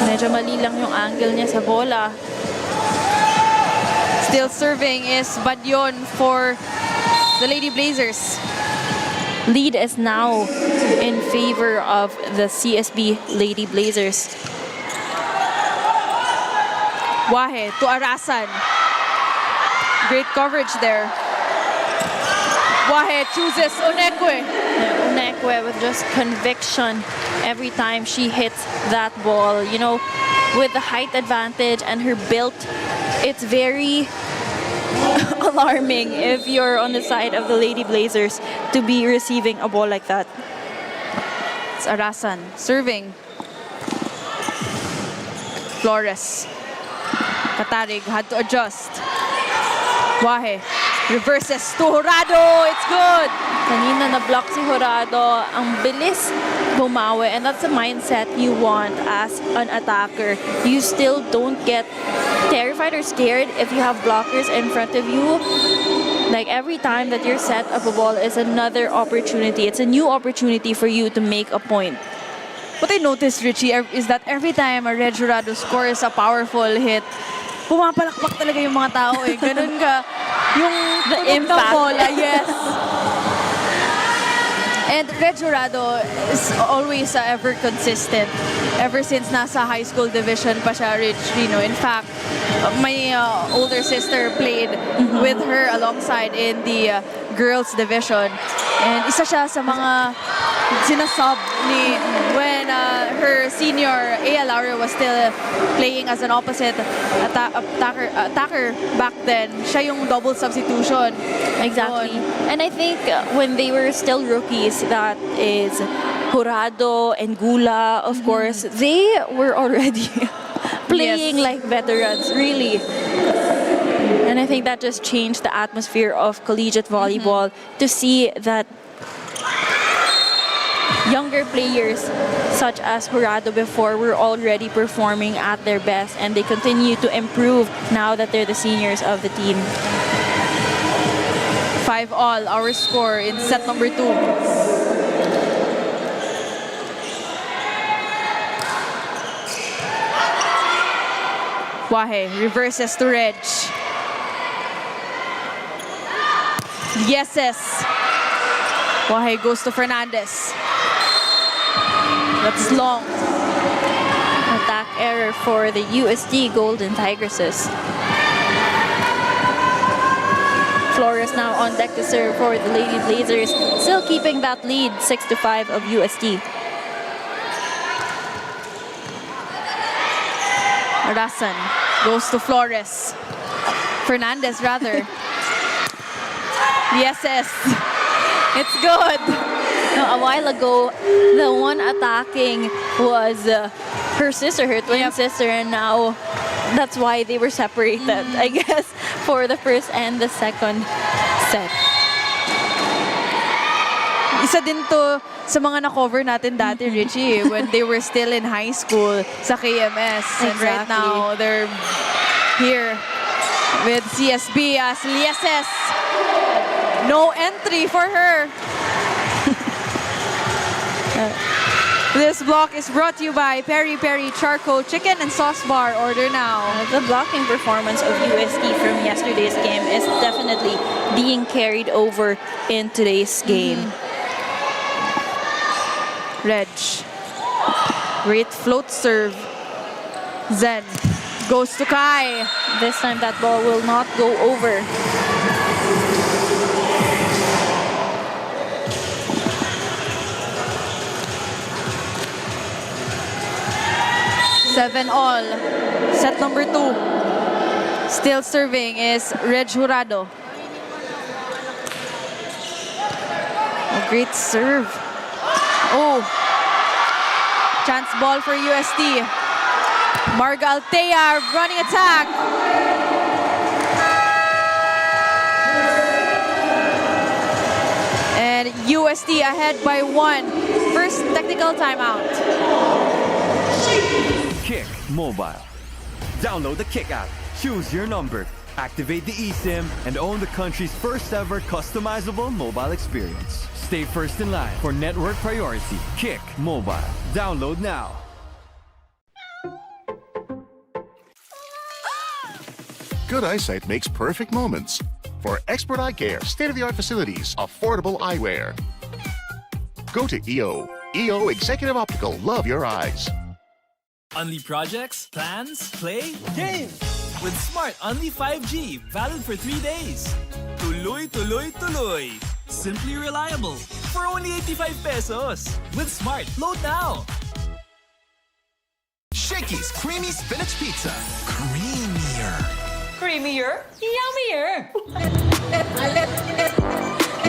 Medyo mali lang yung angle niya sa bola. Still serving is Badion for the Lady Blazers. Lead is now in favor of the CSB Lady Blazers. Wahe to Arasan. Great coverage there. Wahe chooses Onekwe. Yeah, Onekwe with just conviction every time she hits that ball. You know, with the height advantage and her build, it's very alarming if you're on the side of the Lady Blazers to be receiving a ball like that. It's Arasan serving. Flores. Katarig had to adjust. Wahe Reverses to Jurado. It's good. Kanina na-block si Jurado. Ang bilis bumawi. And that's the mindset you want as an attacker. You still don't get terrified or scared if you have blockers in front of you. Like every time that you're set up a ball is another opportunity. It's a new opportunity for you to make a point. What I noticed, Richie, is that every time a Red Jurado scores a powerful hit, pumapalakpak talaga yung mga tao eh. Ganun ka. Yung The tunog ng impact. bola, yes. And Red Jurado is always ever consistent. Ever since nasa high school division pa siya, Rich, in fact, my older sister played with her alongside in the girls division. And isa siya sa mga sinasub ni when her senior A. Laura was still playing as an opposite attacker back then. Siya yung double substitution. Exactly. And I think when they were still rookies, that is Jurado and Gula, of course, they were already playing like veterans, really. And I think that just changed the atmosphere of collegiate volleyball to see that younger players such as Jurado before were already performing at their best, and they continue to improve now that they're the seniors of the team. 5-all, our score in set number 2. Wahe reverses to Reg. Yeses. Wahe goes to Fernandez. That's long. Attack error for the UST Golden Tigresses. Flores now on deck to serve for the Lady Blazers, still keeping that lead 6-5 of UST. Rasan goes to Flores. Fernandez, rather. Yeses. It's good. Now, a while ago, the one attacking was her sister, her twin sister, and now that's why they were separated, I guess, for the first and the second set. Isa din to sa mga na-cover natin dati, Richie, when they were still in high school sa KMS. And right Exactly. now, they're here with CSB as Lieses. No entry for her. This block is brought to you by Peri Peri Charcoal Chicken and Sauce Bar. Order now. The blocking performance of UST from yesterday's game is definitely being carried over in today's game. Reg. Great float serve. Zen goes to Kai. This time that ball will not go over. Seven all. Set number 2. Still serving is Reg Jurado. A great serve. Oh. Chance ball for UST. Marga Altea running attack. And UST ahead by 1. First technical timeout. Kick Mobile. Download the Kick app, choose your number, activate the eSIM, and own the country's first ever customizable mobile experience. Stay first in line for network priority. Kick Mobile. Download now. Good eyesight makes perfect moments. For expert eye care, state-of-the-art facilities, affordable eyewear. Go to EO. EO Executive Optical. Love your eyes. Only projects, plans, play, game! With Smart Only 5G, valid for 3 days. Tuloy, tuloy, tuloy. Simply reliable. For only 85 pesos. With Smart, load now. Shakey's Creamy Spinach Pizza. Creamier. Creamier, yummier.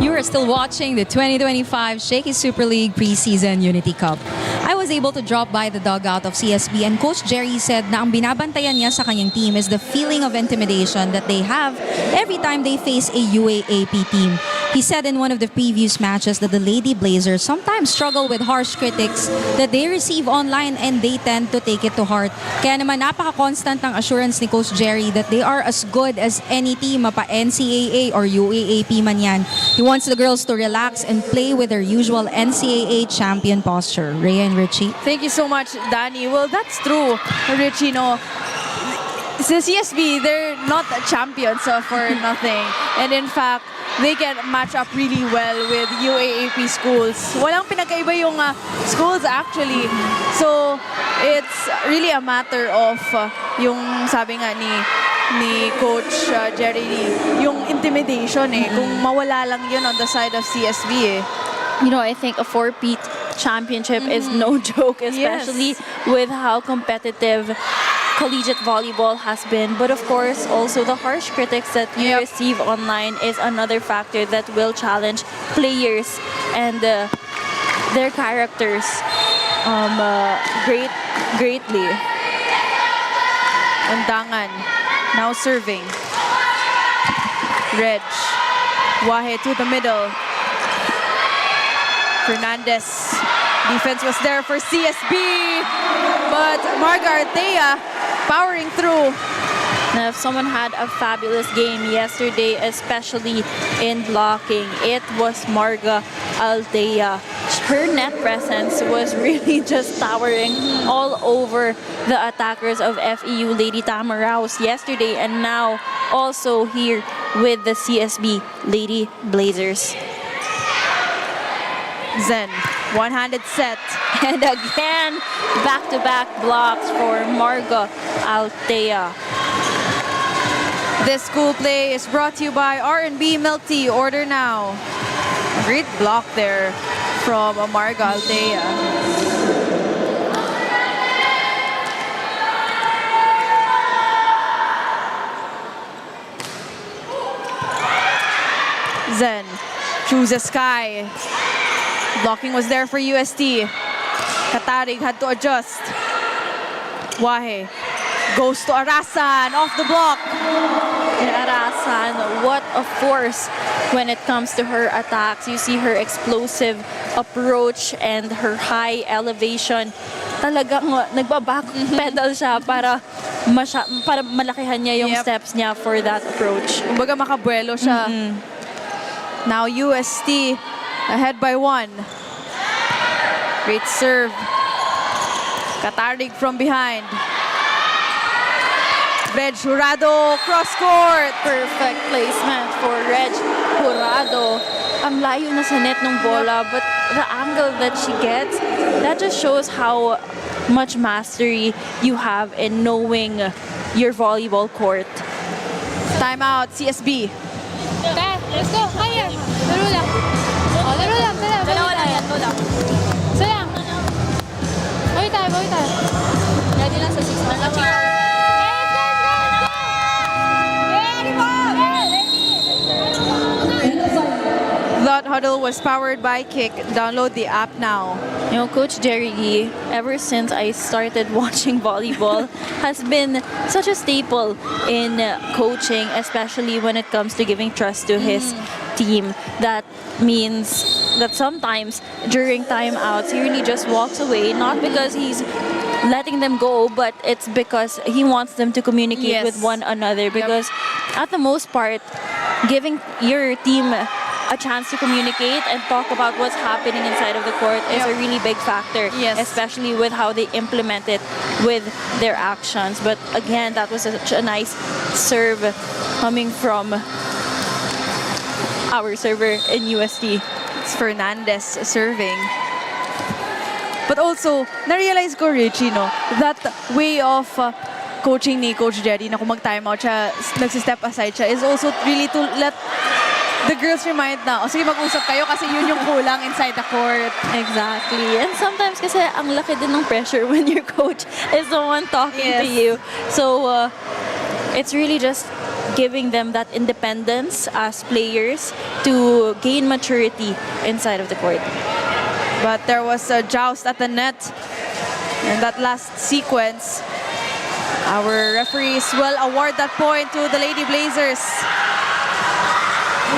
You are still watching the 2025 Shakey Super League Preseason Unity Cup. I was able to drop by the dugout of CSB and Coach Jerry said na ang binabantayan niya sa kanyang team is the feeling of intimidation that they have every time they face a UAAP team. He said in one of the previous matches that the Lady Blazers sometimes struggle with harsh critics that they receive online and they tend to take it to heart. Kaya naman napaka-constant ng assurance ni Coach Jerry that they are as good as any team, mapa NCAA or UAAP man yan. He wants the girls to relax and play with their usual NCAA champion posture. Rhea and Richie. Thank you so much, Danny. Well, that's true, Richie. No, sa CSB, they're not champions for nothing. And in fact, they can match up really well with UAAP schools. Walang pinagkaiba yung schools actually. So, it's really a matter of yung sabi nga ni Coach Jerry, yung intimidation kung mawala lang yun on the side of CSB You know, I think a four-peat championship is no joke, especially with how competitive collegiate volleyball has been. But of course, also the harsh critics that you receive online is another factor that will challenge players and their characters greatly. Undangan, now serving. Reg, Wahe to the middle. Fernandez, defense was there for CSB, but Marga Artea powering through. Now, if someone had a fabulous game yesterday, especially in blocking, it was Marga Altea. Her net presence was really just towering all over the attackers of FEU Lady Tamaraos yesterday and now also here with the CSB Lady Blazers. Zen, one-handed set. And again, back-to-back blocks for Marga Altea. This school play is brought to you by R&B Milk Tea. Order now. Great block there from Marga Altea. Zen chooses Sky. Blocking was there for UST. Katarig had to adjust. Wahe goes to Arasan off the block. And Arasan, what a force when it comes to her attacks. You see her explosive approach and her high elevation. Talagang nagbaback pedal siya para malakihan niya yung steps niya for that approach. Kumbaga makabuelo siya. Now UST ahead by 1. Great serve. Katarig from behind. Reg Jurado, cross court. Perfect placement for Reg Jurado. Ang layo na sa net ng bola, but the angle that she gets, that just shows how much mastery you have in knowing your volleyball court. Timeout, CSB. Let's go. Higher. Laro lang. Laro lang. Dalawa lang yan. Isa lang. Bawi tayo. Ready lang sa 6 man. That huddle was powered by Kick. Download the app now. You know, Coach Jerry Gee, ever since I started watching volleyball, has been such a staple in coaching, especially when it comes to giving trust to his team. That means that sometimes during timeouts, he really just walks away, not because he's letting them go, but it's because he wants them to communicate with one another. Because at the most part, giving your team a chance to communicate and talk about what's happening inside of the court is a really big factor, especially with how they implement it with their actions. But again, that was such a nice serve coming from our server in UST. It's Fernandez serving. But also, na-realize ko, Richie, no, that way of coaching ni Coach Jerry na kung mag-timeout siya, nagsi-step aside siya, is also really to let the girls remind na, o sige mag-usap kayo kasi yun yung kulang inside the court. Exactly. And sometimes kasi ang laki din ng pressure when your coach is the one talking to you. So, it's really just giving them that independence as players to gain maturity inside of the court. But there was a joust at the net in that last sequence. Our referees will award that point to the Lady Blazers.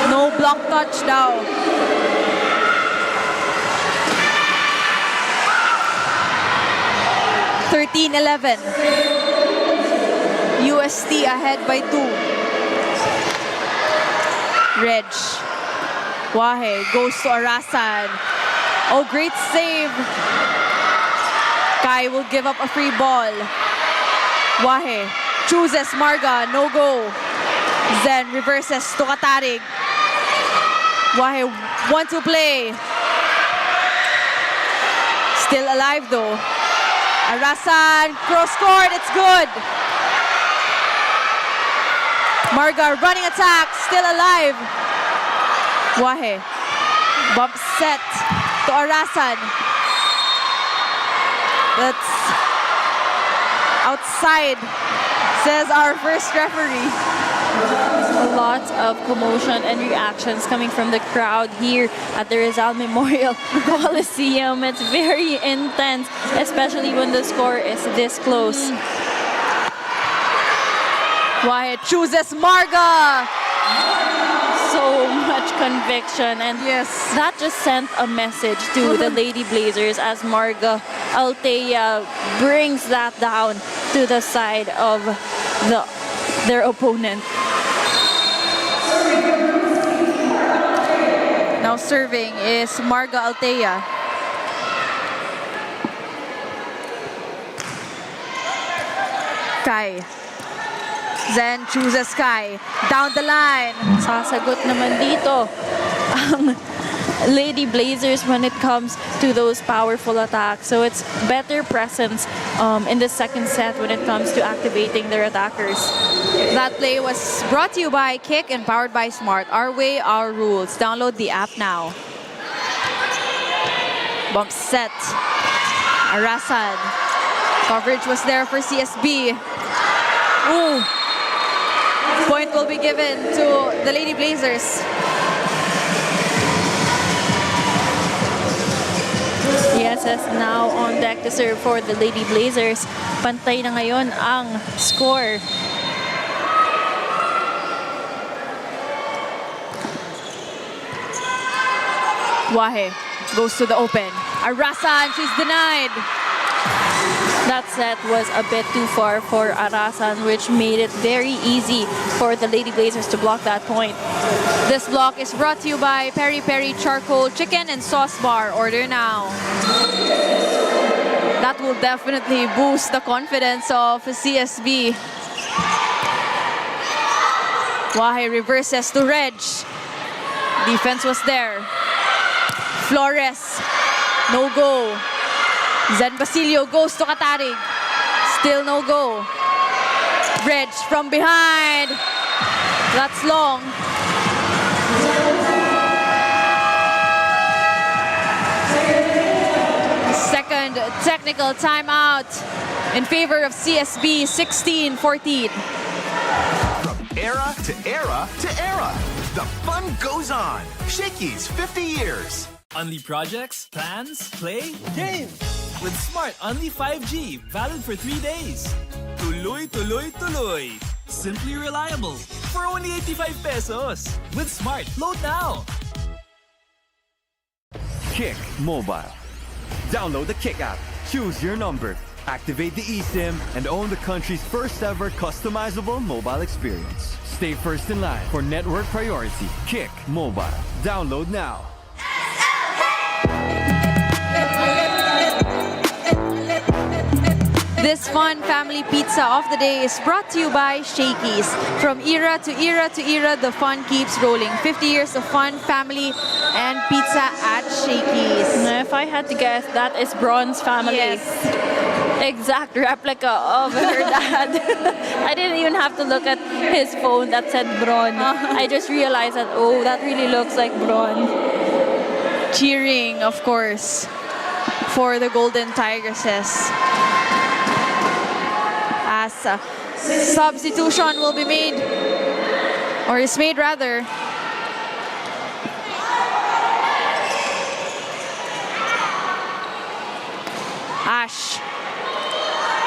No block touch now. (13-11). UST ahead by 2. Reg. Wahe goes to Arasan. Oh, great save. Kai will give up a free ball. Wahe chooses Marga, no go. Zen reverses to Katarig. Wahe want to play. Still alive though. Arasan, cross court, it's good. Marga running attack, still alive. Wahe, bump set to Arasan. That's outside, says our first referee. A lot of commotion and reactions coming from the crowd here at the Rizal Memorial Coliseum. It's very intense, especially when the score is this close. Wyatt chooses Marga. So much conviction, and yes, that just sent a message to the Lady Blazers as Marga Altea brings that down to the side of their opponent. Now serving is Marga Altea. Kai. Zen chooses Kai. Down the line. Sasagot naman dito ang Lady Blazers when it comes to those powerful attacks. So it's better presence in the second set when it comes to activating their attackers. That play was brought to you by Kick and powered by Smart. Our way, our rules. Download the app now. Bump set. Arasan. Coverage was there for CSB. Ooh. Point will be given to the Lady Blazers. ESS now on deck to serve for the Lady Blazers. Pantay na ngayon ang score. Wahe goes to the open. Arasan, she's denied. That set was a bit too far for Arasan, which made it very easy for the Lady Blazers to block that point. This block is brought to you by Peri Peri Charcoal Chicken and Sauce Bar. Order now. That will definitely boost the confidence of CSB. Wahe reverses to Reg. Defense was there. Flores, no go. Zen Basilio goes to Katarig. Still no go. Reg from behind. That's long. Second technical timeout in favor of CSB, 16-14. From era to era to era, the fun goes on. Shakey's 50 years. Unli projects, plans, play, game. With Smart Unli 5G, valid for 3 days. Tuloy, tuloy, tuloy. Simply reliable. For only 85 pesos. With Smart, load now. Kick Mobile. Download the Kick app, choose your number, activate the eSIM, and own the country's first ever customizable mobile experience. Stay first in line for network priority. Kick Mobile. Download now. This fun family pizza of the day is brought to you by Shakey's. From era to era to era, the fun keeps rolling. 50 years of fun, family, and pizza at Shakey's. If I had to guess, that is Braun's family. Yes. Exact replica of her dad. I didn't even have to look at his phone that said Braun. I just realized that, oh, that really looks like Braun. Cheering, of course, for the Golden Tigresses. As substitution will be made. Or is made rather. Ash.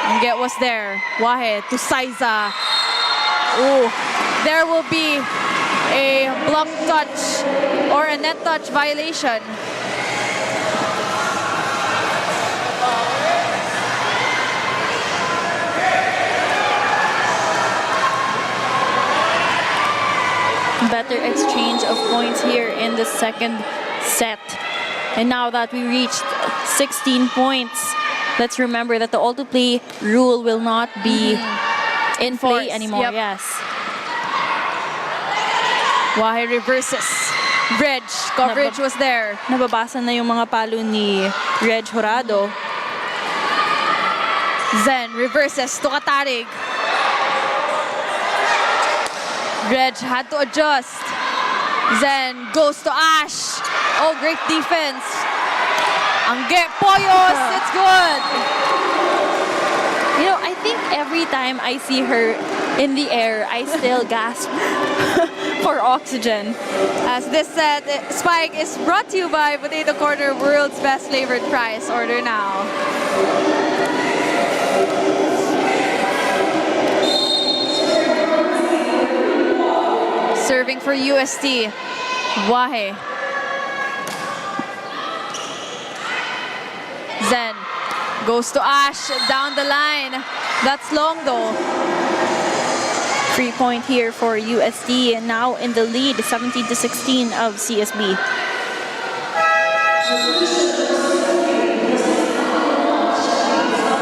And get was there. Wahe to Saiza. Ooh, there will be a block touch or a net touch violation. Better exchange of points here in the second set. And now that we reached 16 points, let's remember that the all-to-play rule will not be in play anymore. Yep. Yes. Wahe reverses. Reg, coverage was there. Nababasa na yung mga palo ni Reg Jurado. Zen reverses to Katarig. Reg had to adjust. Zen goes to Ash. Oh, great defense. Angge Poyos, it's good. You know, I think every time I see her in the air, I still gasp for oxygen. As this set, Spike is brought to you by Potato Corner, world's best flavored fries. Order now. Serving for UST, Wahe. Zen goes to Ash down the line. That's long though. 3-point here for UST, and now in the lead, 17-16 of CSB.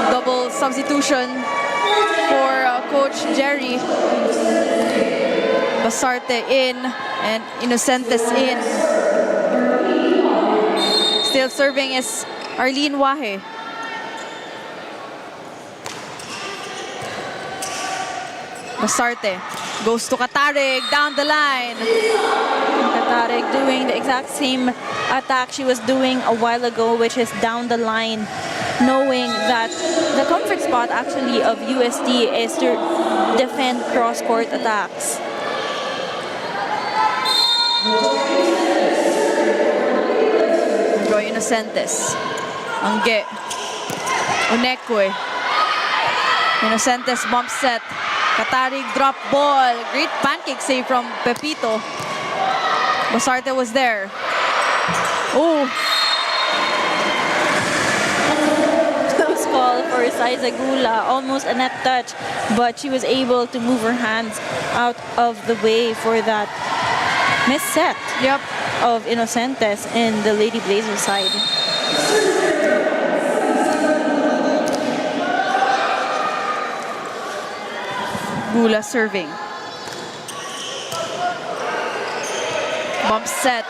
Double substitution for Coach Jerry. Basarte in and Inocentes in. Still serving is Arlene Wahe. Basarte goes to Katarig down the line. Katarig doing the exact same attack she was doing a while ago, which is down the line, knowing that the comfort spot actually of UST is to defend cross-court attacks. Roy Inocentes. Angge. Unekwe. Inocentes bump set. Katarig drop ball. Great pancake save from Pepito. Basarte was there. Ooh. Close call for Saizagula. Almost a net touch, but she was able to move her hands out of the way for that miss set of Inocentes in the Lady Blazer side. Gula serving. Bump set.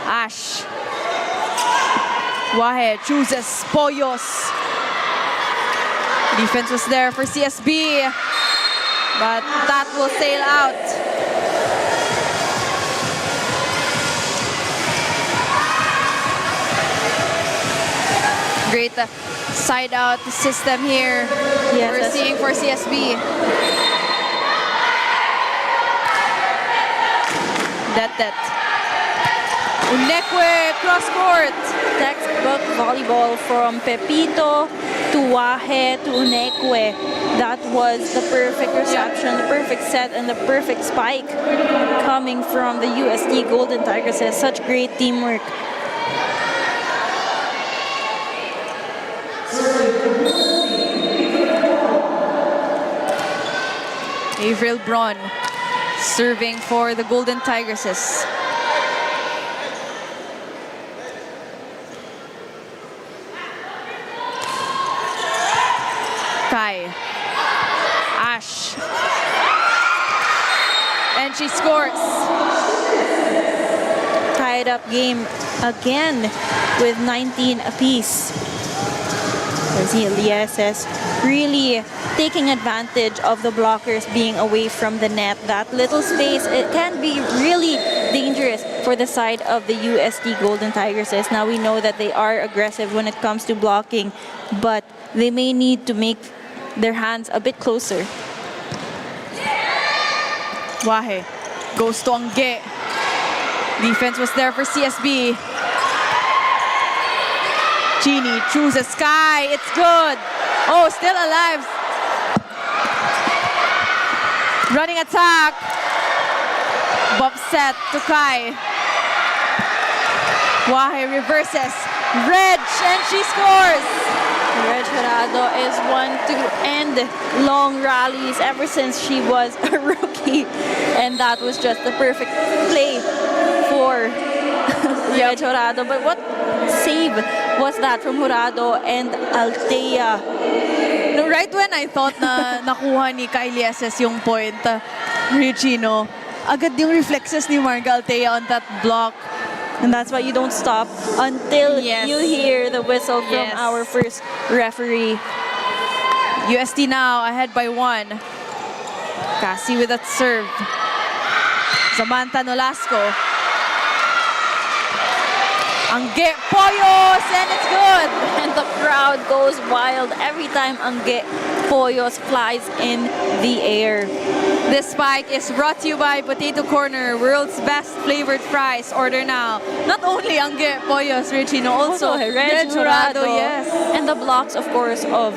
Ash. Wahe chooses Poyos. Defense was there for CSB, but that will sail out. Great side out system here. Yes, we're seeing for CSB. That. Unekwe cross court. Textbook volleyball from Pepito to Wahe to Unekwe. That was the perfect reception, the perfect set, and the perfect spike coming from the UST Golden Tigresses. Such great teamwork. Avril Braun serving for the Golden Tigresses. Kai. Ash. And she scores. Tied up game again with 19 apiece. Lieses really taking advantage of the blockers being away from the net. That little space, it can be really dangerous for the side of the UST Golden Tigresses. Now we know that they are aggressive when it comes to blocking, but they may need to make their hands a bit closer. Wahe Goes to Angge. Defense was there for CSB. Genie chooses Sky. It's good. Oh, still alive. Running attack. Bump set to Kai. Wahe reverses. Reg, and she scores. Reg Jurado is one to end long rallies ever since she was a rookie. And that was just the perfect play for Reg Jurado. But what save was that from Jurado and Altea? No, right when I thought na nakuha ni Kylie SS yung point, Richie, no, agad yung reflexes ni Marga Altea on that block. And that's why you don't stop until Yes. you hear the whistle from Yes. our first referee. UST now ahead by 1. Cassie with that serve. Samantha Nolasco. Angge Poyos, and it's good. And the crowd goes wild every time Angge Poyos flies in the air. This spike is brought to you by Potato Corner, world's best flavored fries. Order now. Not only Angge Poyos, Richie, no, also Reg Jurado, yes. And the blocks, of course, of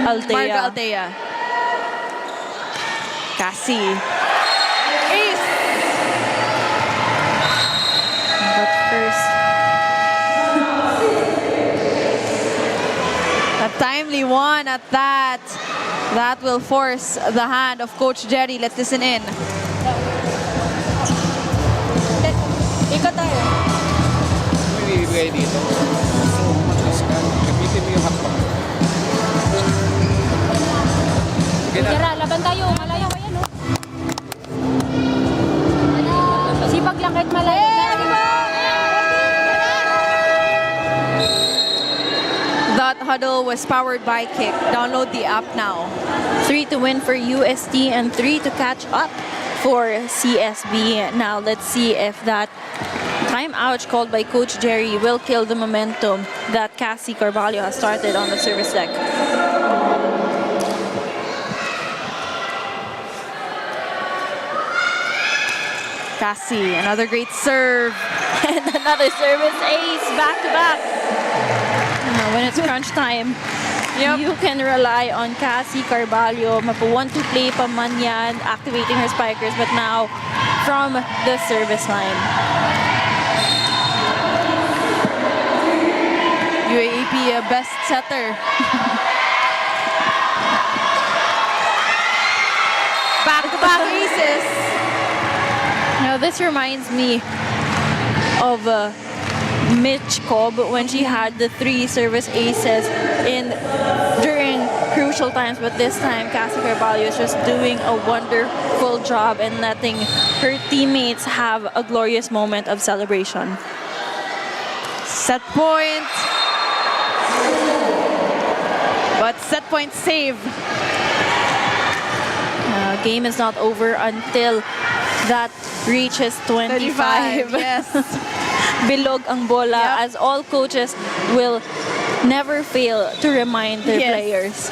Altea. Marga Altea. Cassie. Ace. But first, A timely one at that. That will force the hand of Coach Jerry. Let's listen in. ikot tayo. Ibibigay dito. So, matas ka. Gamitin mo yung hakbang. Sige na. Tara, laban tayo. Malayo ko yan, oh. Sipag lang kahit malayo. That huddle was powered by Kick. Download the app now. 3 to win for UST and 3 to catch up for CSB. Now let's see if that timeout called by Coach Jerry will kill the momentum that Cassie Carvalho has started on the service deck. Cassie, another great serve. And another service ace back to back. Now, when it's crunch time, you can rely on Cassie Carvalho. Mapu-1 to play pa man yan, activating her spikers, but now from the service line. UAAP best setter. Back-to-back aces. Now, this reminds me of Mitch Cobb when she had the 3 service aces during crucial times, but this time Cassie Carvalho is just doing a wonderful job and letting her teammates have a glorious moment of celebration. Set point. But set point save. Game is not over until that reaches 25. Yes. Bilog ang bola, as all coaches will never fail to remind their players.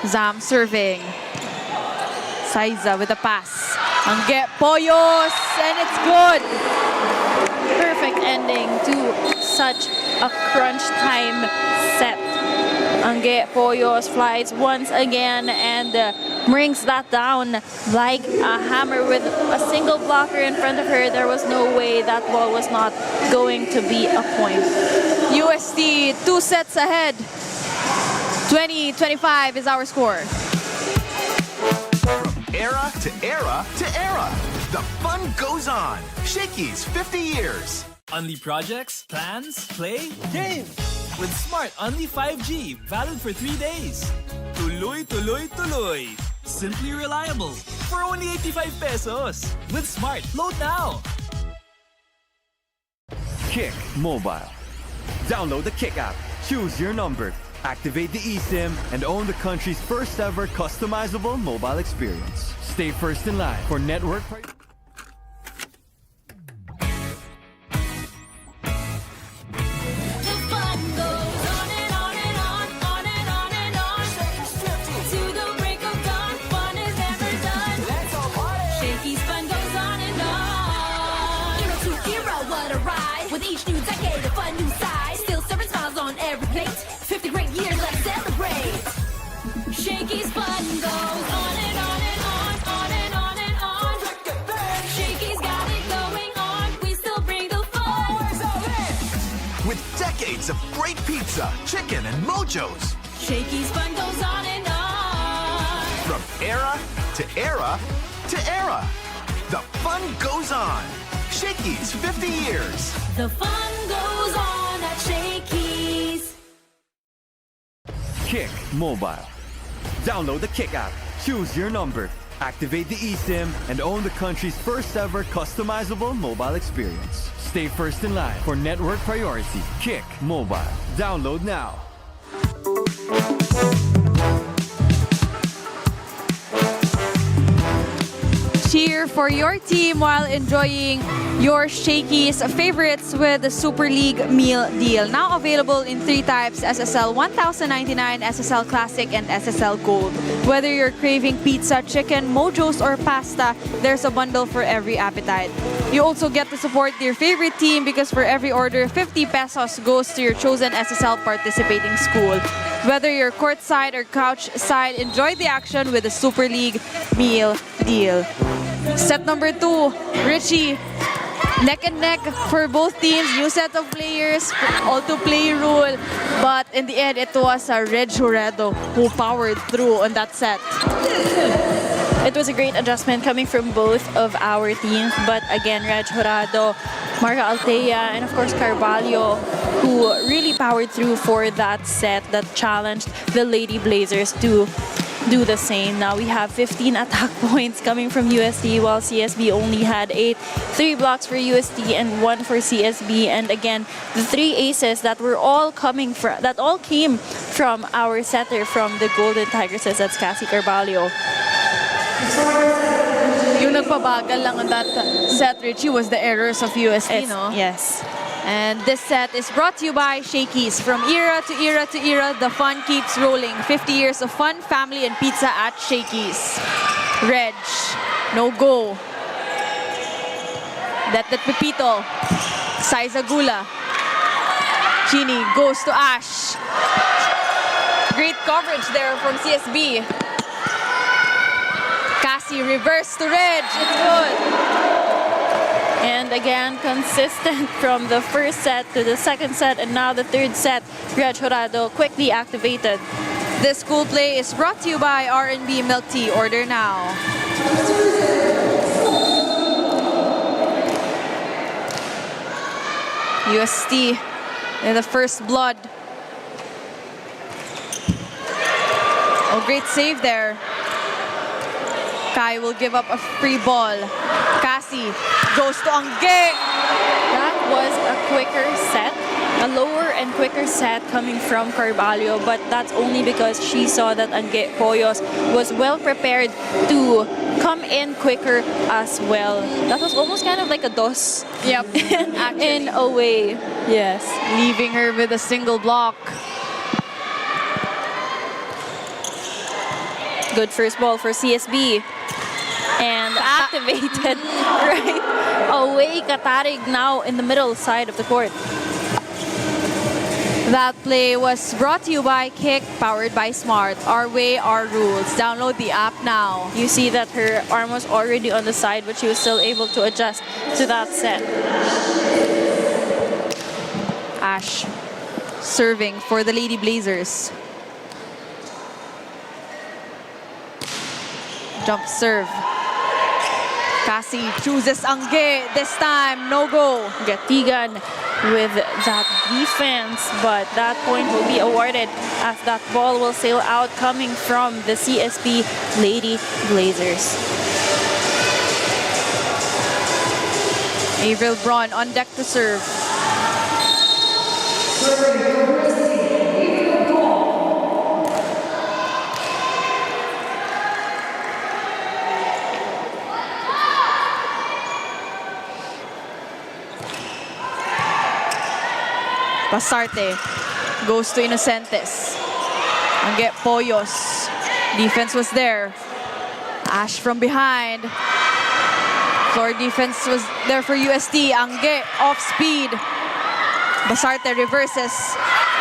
Zam serving. Saiza with a pass. Angge Poyos, and it's good. Perfect ending to such a crunch time set. Angge Poyos flies once again and brings that down like a hammer with a single blocker in front of her. There was no way that ball was not going to be a point. UST 2 sets ahead. 20-25 is our score. From era to era to era, the fun goes on. Shakey's 50 years. Unli projects, plans, play, game. With Smart Unli 5G, valid for 3 days. Tuloy, tuloy, tuloy. Simply reliable. For only 85 pesos. With Smart, load now. Kick Mobile. Download the Kick app. Choose your number. Activate the eSIM and own the country's first ever customizable mobile experience. Stay first in line for network. with decades of great pizza, chicken, and mojos. Shakey's fun goes on and on. From era to era to era, the fun goes on. Shakey's 50 years. The fun goes on at Shakey's. Kick Mobile. Download the Kick app, choose your number, activate the eSIM, and own the country's first ever customizable mobile experience. Stay first in line for network priority. Kick Mobile. Download now. Cheer for your team while enjoying your Shakey's favorites with the Super League meal deal. Now available in 3 types: SSL 1099, SSL Classic, and SSL Gold. Whether you're craving pizza, chicken, mojos, or pasta, there's a bundle for every appetite. You also get to support your favorite team because for every order, 50 pesos goes to your chosen SSL participating school. Whether you're courtside or couch side, enjoy the action with the Super League meal deal. Set number 2, Richie. Neck and neck for both teams. New set of players, all-to-play rule. But in the end, it was Reg Jurado who powered through on that set. It was a great adjustment coming from both of our teams. But again, Reg Jurado, Marga Altea, and of course Carvalho, who really powered through for that set that challenged the Lady Blazers to do the same. Now we have 15 attack points coming from UST, while CSB only had 8. 3 blocks for UST and 1 for CSB. And again, the 3 aces that were all came from our setter from the Golden Tigresses, that's Cassie Carvalho. Yung nagpabagal lang on that set, Richie, was the errors of UST, no? Yes. And this set is brought to you by Shakey's. From era to era to era, the fun keeps rolling. 50 years of fun, family, and pizza at Shakey's. Reg, no go. That Pepito. Saiza Gula. Chini goes to Ash. Great coverage there from CSB. Cassie reverse to Reg. It's good. And again, consistent from the first set to the second set and now the third set. Reg Jurado quickly activated. This cool play is brought to you by R&B Milk Tea. Order now. UST in the first blood. Oh, great save there. Kai will give up a free ball. Cassie goes to Angge. That was a quicker set, a lower and quicker set coming from Carvalho, but that's only because she saw that Angge Poyos was well prepared to come in quicker as well. That was almost kind of like a DOS. Yep, in a way. Yes. Leaving her with a single block. Good first ball for CSB. And activated right away. Katarig now in the middle side of the court. That play was brought to you by Kick, powered by Smart. Our way, our rules. Download the app now. You see that her arm was already on the side, but she was still able to adjust to that set. Ash serving for the Lady Blazers. Jump serve. Cassie chooses Angge. This time, no go. Gatigan with that defense, but that point will be awarded as that ball will sail out coming from the CSB Lady Blazers. Avril Braun on deck to serve. Pasarte goes to Inocentes. Angge Poyos. Defense was there. Ash from behind. Floor defense was there for UST. Angge off speed. Basarte reverses.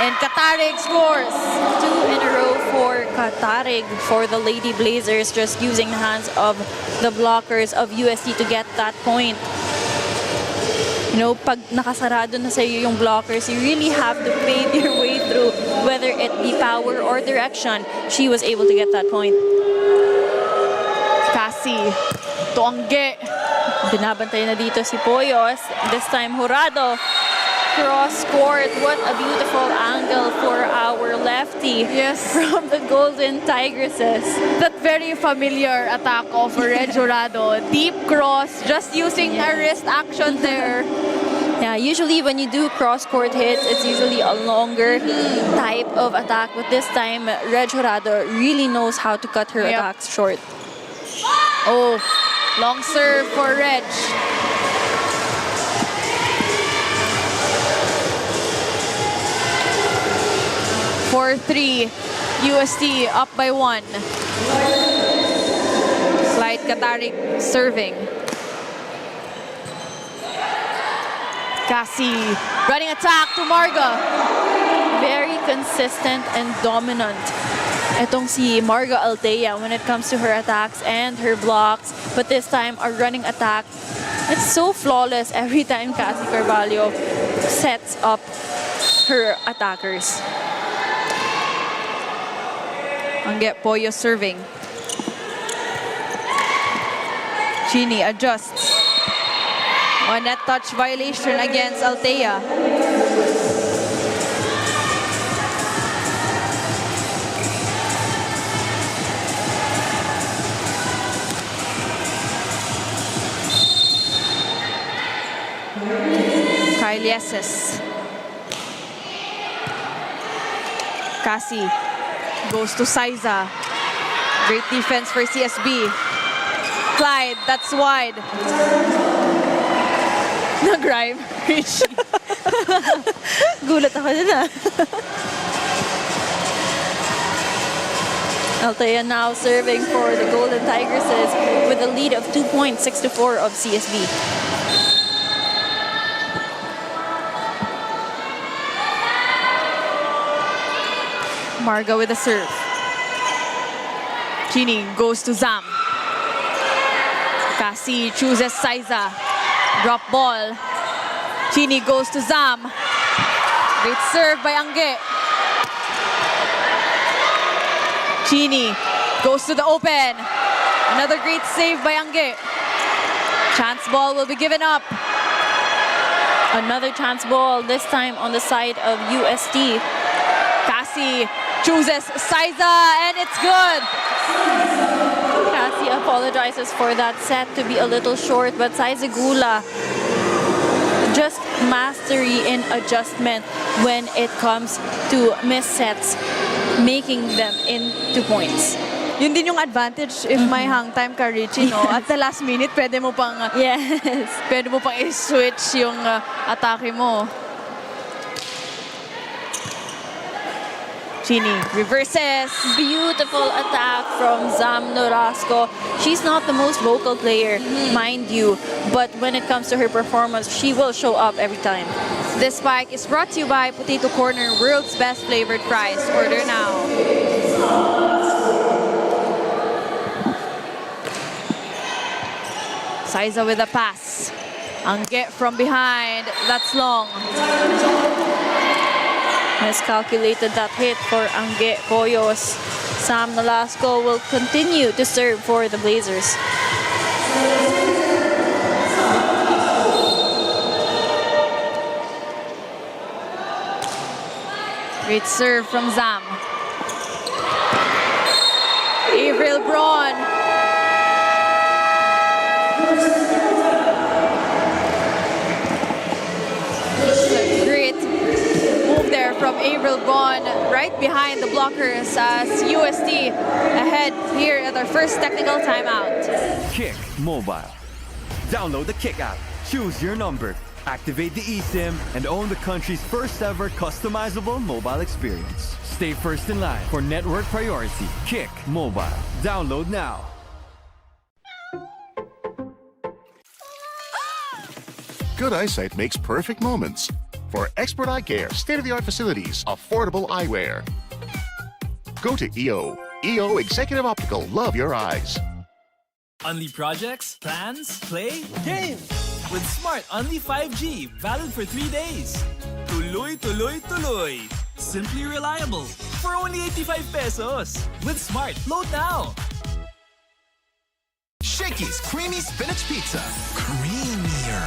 And Katarig scores. 2 in a row for Katarig for the Lady Blazers, just using the hands of the blockers of UST to get that point. You know, pag nakasarado na sa'yo yung blockers, you really have to fade your way through, whether it be power or direction. She was able to get that point. Cassie, tuangge. Binabantay na dito si Poyos. This time, Jurado. Cross court. What a beautiful angle for our lefty. Yes. From the Golden Tigresses. That very familiar attack of Red Jurado. Deep cross, just using a wrist action there. Yeah, usually when you do cross-court hits, it's usually a longer type of attack. But this time, Red Jurado really knows how to cut her attacks short. Oh, long serve for Reg. 4-3, UST up by 1. Clyde Katarik serving. Cassie running attack to Marga. Very consistent and dominant. Etong si Marga Altea when it comes to her attacks and her blocks. But this time, a running attack. It's so flawless every time Cassie Carvalho sets up her attackers. Angge Poyo serving. Chini adjusts. On net touch violation against Altea. Kylieses. Cassie goes to Saiza. Great defense for CSB. Clyde, that's wide. Nag-rhyme. Gulat ako dun ah. Altea now serving for the Golden Tigresses with a lead of 2 points, 6-4 of CSB. Marga with a serve. Chini goes to Zam. Cassie chooses Saiza. Drop ball. Chini goes to Zam. Great serve by Angge. Chini goes to the open. Another great save by Angge. Chance ball will be given up. Another chance ball, this time on the side of UST. Cassie chooses Saiza, and it's good. Cassie apologizes for that set to be a little short, but Saiza Gula, just mastery in adjustment when it comes to missed sets, making them into points. Yun din yung advantage if may hang time ka, Richie, no? At the last minute, pwede mo pang pwede mo pang i-switch yung atake mo. Chini reverses. Beautiful attack from Zam Norasco. She's not the most vocal player, mind you, but when it comes to her performance, she will show up every time. This spike is brought to you by Potato Corner, world's best flavored fries. Order now. Saiza with a pass. Angge from behind. That's long. Miscalculated that hit for Angge Poyos. Sam Nolasco will continue to serve for the Blazers. Great serve from Zam. Avril Braun. Great move there from Avril Braun, right behind the blockers as UST ahead here at our first technical timeout. Kick Mobile. Download the Kick app, choose your number, activate the eSIM, and own the country's first ever customizable mobile experience. Stay first in line for network priority. Kick Mobile. Download now. Good eyesight makes perfect moments. For expert eye care, state-of-the-art facilities, affordable eyewear. Go to EO. EO Executive Optical. Love your eyes. Only projects, plans, play, game. with Smart Only 5G, valid for 3 days. Tuloy, tuloy, tuloy. Simply reliable for only 85 pesos. With Smart, load now. Shakey's Creamy Spinach Pizza. Creamier.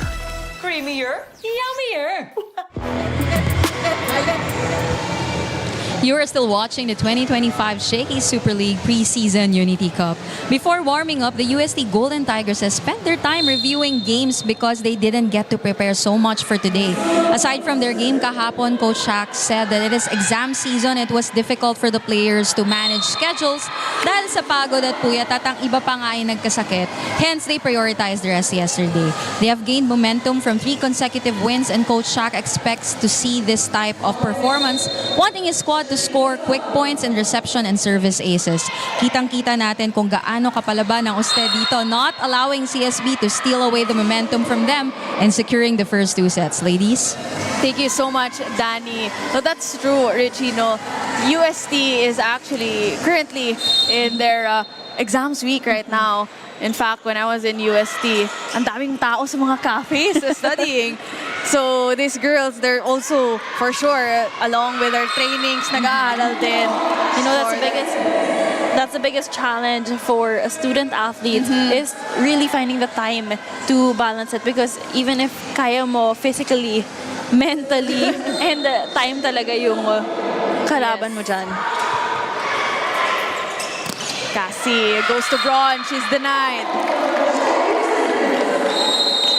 Creamier? Yummier! You are still watching the 2025 Shakey Super League Preseason Unity Cup. Before warming up, the UST Golden Tigers has spent their time reviewing games because they didn't get to prepare so much for today. Aside from their game kahapon, Coach Shaq said that it is exam season. It was difficult for the players to manage schedules dahil sa pagod at puyat at ang iba pa nga ay nagkasakit. Hence, they prioritized the rest yesterday. They have gained momentum from 3 consecutive wins and Coach Shaq expects to see this type of performance, wanting his squad to score quick points in reception and service aces. Kitang-kita natin kung gaano kapalaban ang UST dito, not allowing CSB to steal away the momentum from them and securing the first 2 sets. Ladies? Thank you so much, Danny. So that's true, Richie. No, UST is actually currently in their exams week right now. In fact, when I was in UST, ang daming tao sa mga cafes studying. So these girls, they're also, for sure, along with their trainings, nag-aaral din. You know, that's the biggest challenge for a student athlete is really finding the time to balance it, because even if kaya mo physically, mentally, and time talaga yung kalaban mo dyan. Cassie goes to Braun. She's denied.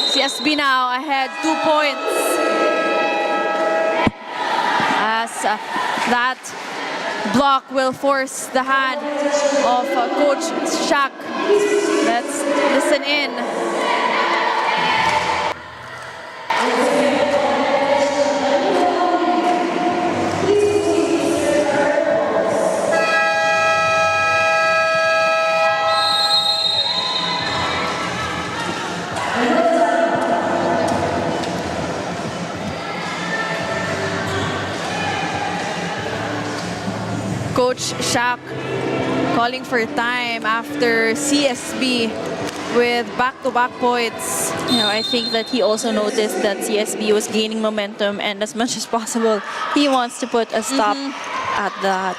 CSB now ahead 2 points. As that block will force the hand of Coach Shaq. Let's listen in. Coach Shaq calling for time after CSB with back-to-back points. You know, I think that he also noticed that CSB was gaining momentum, and as much as possible, he wants to put a stop at that.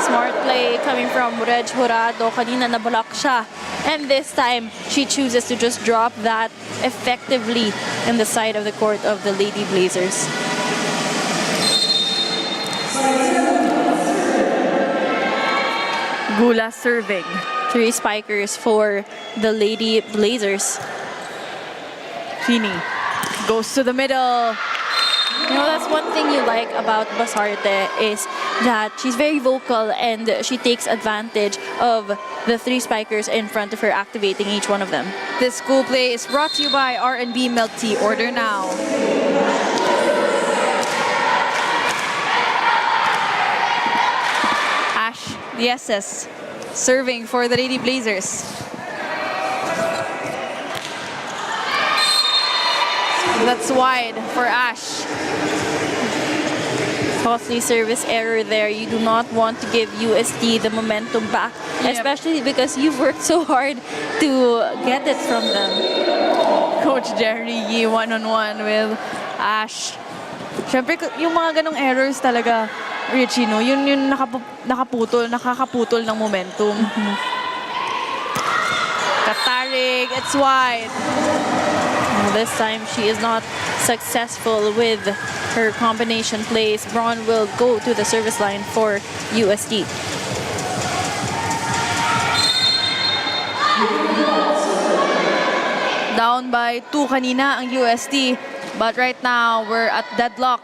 Smart play coming from Reg Jurado. Kanina nablock siya. And this time, she chooses to just drop that effectively in the side of the court of the Lady Blazers. Gula serving. 3 spikers for the Lady Blazers. Fini goes to the middle. You know, that's one thing you like about Basarte is that she's very vocal and she takes advantage of the 3 spikers in front of her, activating each one of them. This school play is brought to you by R&B Milk Tea. Order now. Ash, the SS, serving for the Lady Blazers. That's wide for Ash. Costly service error there. You do not want to give UST the momentum back, especially because you've worked so hard to get it from them. Coach Jerry Yee one-on-one with Ash. Siyempre, yung mga ganong errors talaga, Richie, no? Yun yung nakakaputol ng momentum. Katarig, it's wide. This time, she is not successful with her combination plays. Braun will go to the service line for UST. Down by 2 kanina ang UST, but right now we're at deadlock.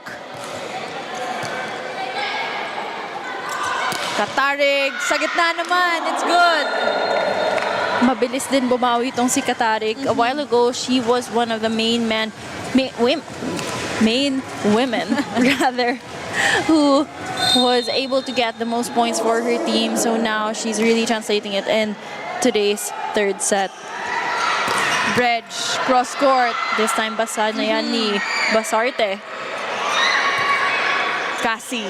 Katarig, sa gitna naman, it's good. Mabilis din bumawi itong si Katarig. A while ago, she was one of the main women rather, who was able to get the most points for her team. So now she's really translating it in today's 3rd set. Reg, cross court. This time basa na yan ni Basarte. Cassie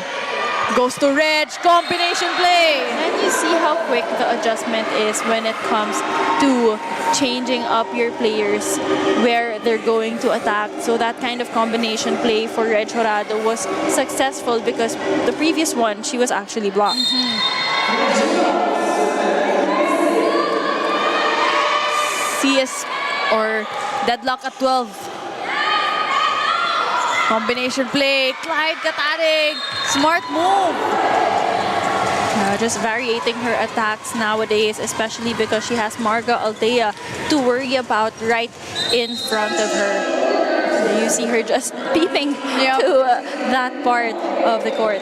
Goes to Reg, combination play. And you see how quick the adjustment is when it comes to changing up your players where they're going to attack. So that kind of combination play for Reg Jurado was successful because the previous one, she was actually blocked. CS or deadlock at 12. Combination play, Clyde Katarig. Smart move. Just variating her attacks nowadays, especially because she has Marga Altea to worry about right in front of her. You see her just peeping to that part of the court.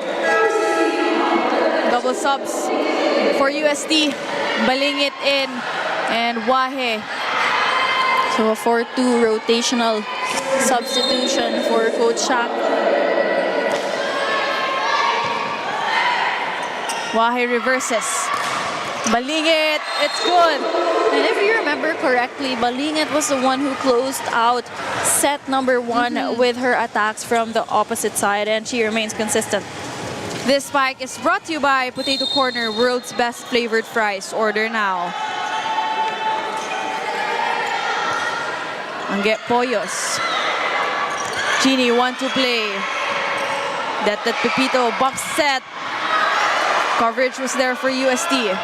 Double subs for UST. Balingit in and Wahe. So a 4-2 rotational substitution for Coach Shak. Wahe reverses. Balingit, it's good. And if you remember correctly, Balingit was the one who closed out set number 1 with her attacks from the opposite side, and she remains consistent. This spike is brought to you by Potato Corner, world's best flavored fries. Order now. Angge Poyos. Genie 1-2 play. That Pepito box set. Coverage was there for UST.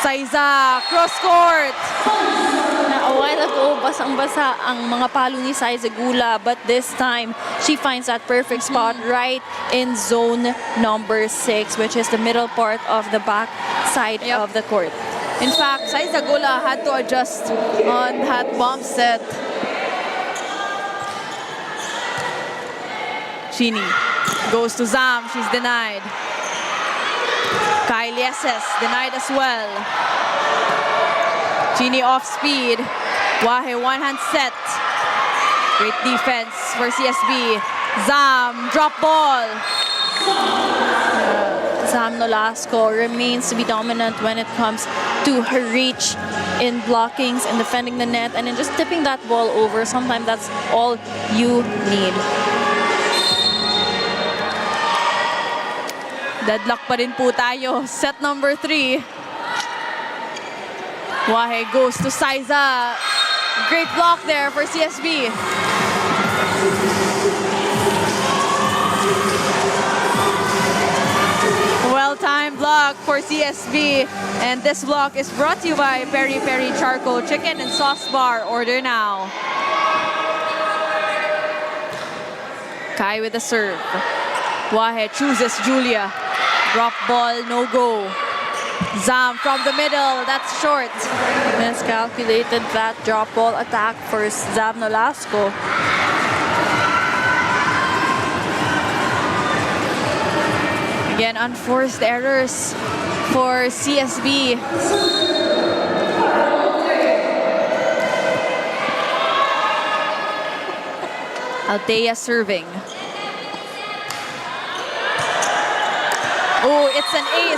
Saiza, cross court. A while ago, basang-basa ang mga palo ni Saiza Gula, but this time, she finds that perfect spot right in zone number 6, which is the middle part of the back side of the court. In fact, Saiza Gula had to adjust on that bomb set. Genie goes to Zam, she's denied. Kylie SS denied as well. Genie off speed. Wahe one-hand set. Great defense for CSB. Zam, drop ball. Zam Nolasco remains to be dominant when it comes to her reach in blockings and defending the net and in just tipping that ball over. Sometimes that's all you need. Deadlock pa rin po tayo. Set number 3. Wahe goes to Saiza. Great block there for CSB. Well-timed block for CSB. And this block is brought to you by Peri Peri Charcoal Chicken and Sauce Bar. Order now. Kai with the serve. Wahe chooses Julia. Drop ball, no go. Zam from the middle, that's short. Miscalculated that drop ball attack for Zam Nolasco. Again, unforced errors for CSB. Altea serving. Oh, it's an ace.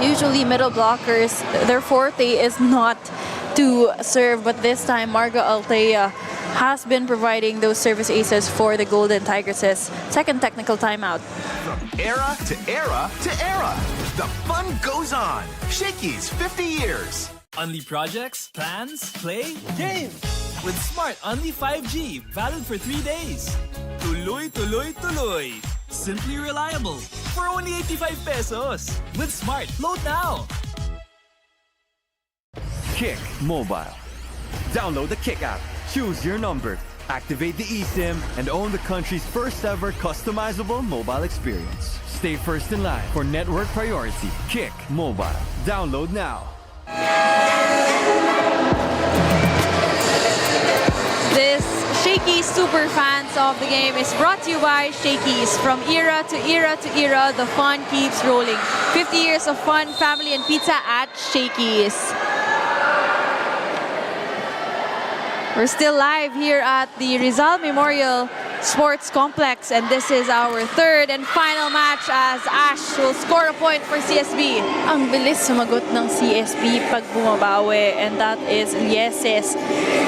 Usually middle blockers, their forte is not to serve, but this time Marga Altea has been providing those service aces for the Golden Tigresses. Second technical timeout. From era to era to era, the fun goes on. Shakey's 50 years. Unli projects, plans, play, game. With Smart Unli 5G, valid for 3 days. Tuloy, tuloy, tuloy. Simply reliable. For only 85 pesos. With Smart, load now. Kick Mobile. Download the Kick app. Choose your number. Activate the eSIM and own the country's first ever customizable mobile experience. Stay first in line for network priority. Kick Mobile. Download now. This Shakey Super Fans of the Game is brought to you by Shakey's. From era to era to era, the fun keeps rolling. 50 years of fun, family, and pizza at Shakey's. We're still live here at the Rizal Memorial Sports Complex. And this is our third and final match as Ash will score a point for CSB. Ang bilis sumagot ng CSB pag bumabawi, and that is Lieses.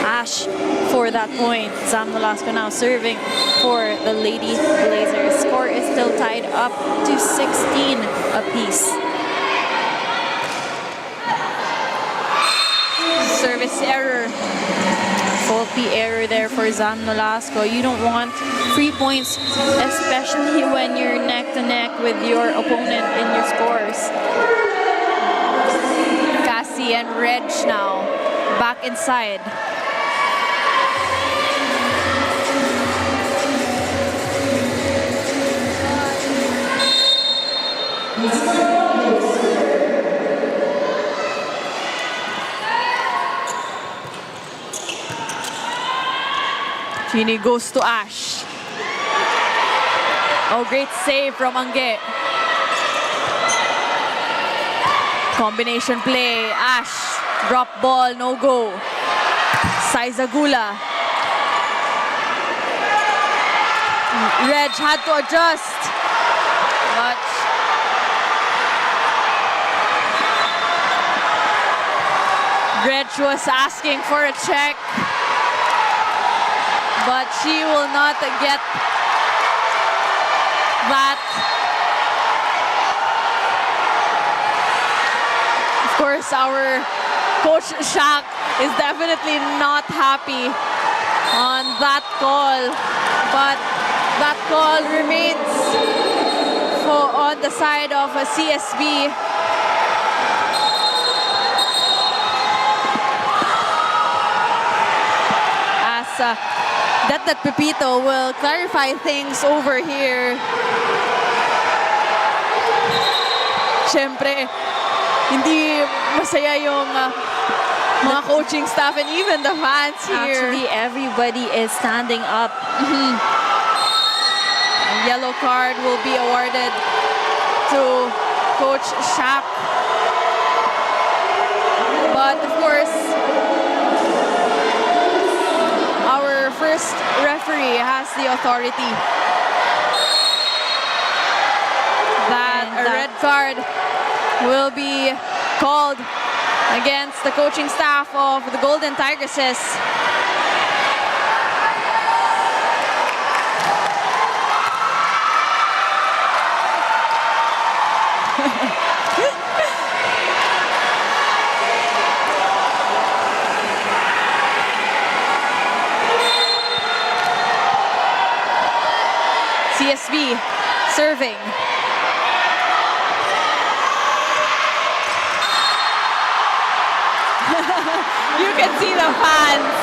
Ash for that point. Sam Nolasco now serving for the Lady Blazers. Score is still tied up to 16 apiece. Service error. Faulty error there for Sam Nolasco. You don't want free points, especially when you're neck to neck with your opponent in your scores. Cassie and Reg now back inside. Chini goes to Ash. Oh, great save from Angge. Combination play. Ash, drop ball, no go. Saizagula. Reg had to adjust. But Reg was asking for a check. But she will not get that. Of course, our coach Shak is definitely not happy on that call. But that call remains on the side of a CSB. As that Pepito will clarify things over here. Siyempre, hindi masaya yung mga coaching staff and even the fans here. Actually, everybody is standing up. A yellow card will be awarded to Coach Shak. But of course, our first referee has the authority that a red card will be called against the coaching staff of the Golden Tigresses. CSB serving. You can see the fans.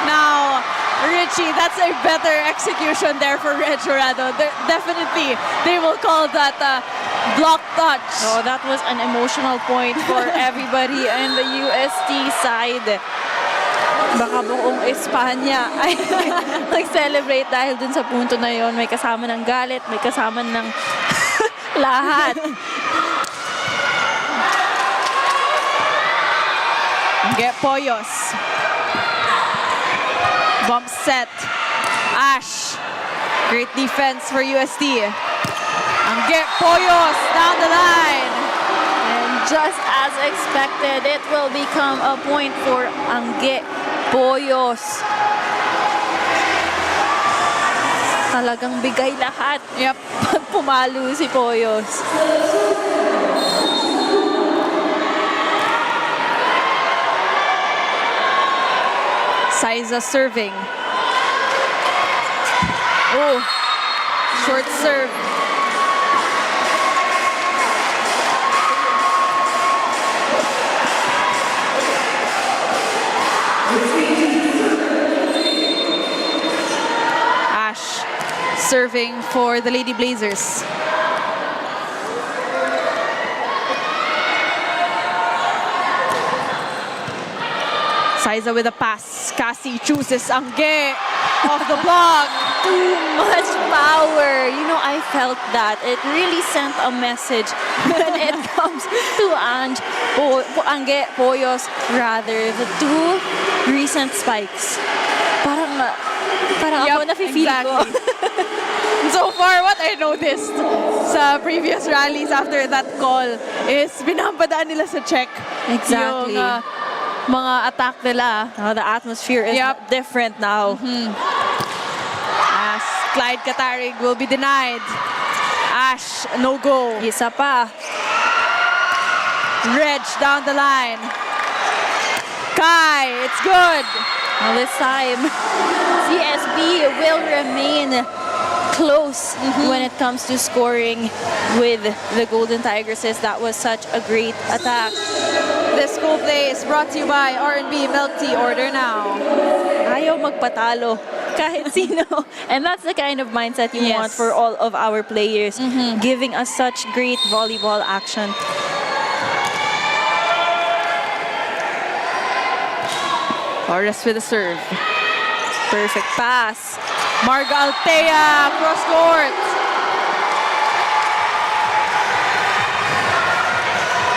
Now, Richie, that's a better execution there for Reg Jurado. Definitely, they will call that block touch. Oh, that was an emotional point for everybody in the UST side. Baka buong Espanya ay nag-celebrate dahil dun sa punto na yon. May kasama ng galit, may kasama ng lahat. Get Poyos. Bump set. Ash. Great defense for UST. And get Poyos down the line. And just as expected, it will become a point for Angge Poyos. Talagang bigay lahat. Yep. Pag pumalo si Poyos. Saiza serving. Oh, short serve. Ash serving for the Lady Blazers. Saiza with a pass. Cassie chooses Angge off the block. Too much power. You know, I felt that. It really sent a message when it comes to Angge Poyos, rather. The two recent spikes. Parang Parang ako na-feel ko. So far, what I noticed sa previous rallies after that call is binabadaan nila sa check. Exactly. Yung mga attack nila. The atmosphere is different now. As Clyde Katarig will be denied. Ash, no go. Isa pa. Reg down the line. Kai, it's good. Now this time, CSB will remain close when it comes to scoring with the Golden Tigresses. That was such a great attack. This school play is brought to you by R&B Milk Tea. Order now. Ayaw magpatalo kahit sino. And that's the kind of mindset you want for all of our players, giving us such great volleyball action. Torres with a serve. Perfect pass. Marga Altea, cross court.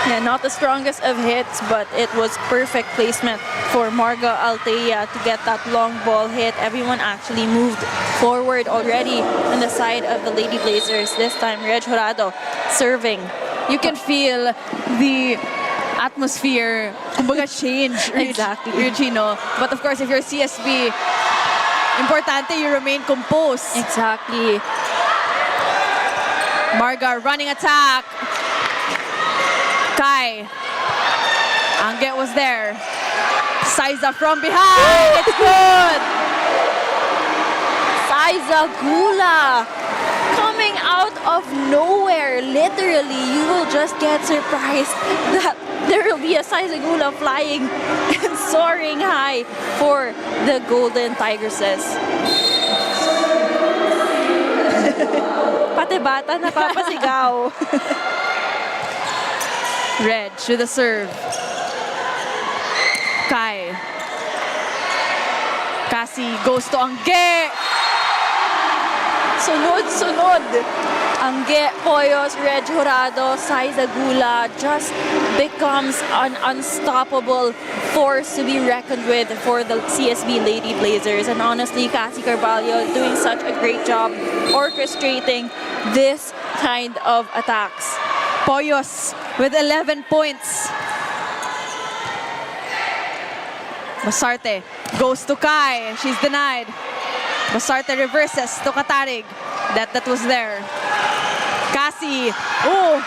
Yeah, not the strongest of hits, but it was perfect placement for Marga Altea to get that long ball hit. Everyone actually moved forward already on the side of the Lady Blazers. This time, Reg Jurado serving. You can feel the atmosphere, kumbaga, change. Exactly. Regino. But of course, if you're CSB, importante you remain composed. Exactly. Marga running attack. Kai. Anget was there. Saiza from behind. It's good. Saiza Gula coming out of nowhere. Literally, you will just get surprised that there will be a Saiza Gula flying and soaring high for the Golden Tigresses. Pati bata napapasigaw. Reg with the serve. Kai. Cassie goes to Angge. Sunod-sunod. Angge, Poyos, Reg Jurado, Saiza Gula just becomes an unstoppable force to be reckoned with for the CSB Lady Blazers. And honestly, Cassie Carvalho doing such a great job orchestrating this kind of attacks. Poyos with 11 points. Basarte goes to Kai. She's denied. Basarte reverses to Katarig. That was there. Cassie. Oh!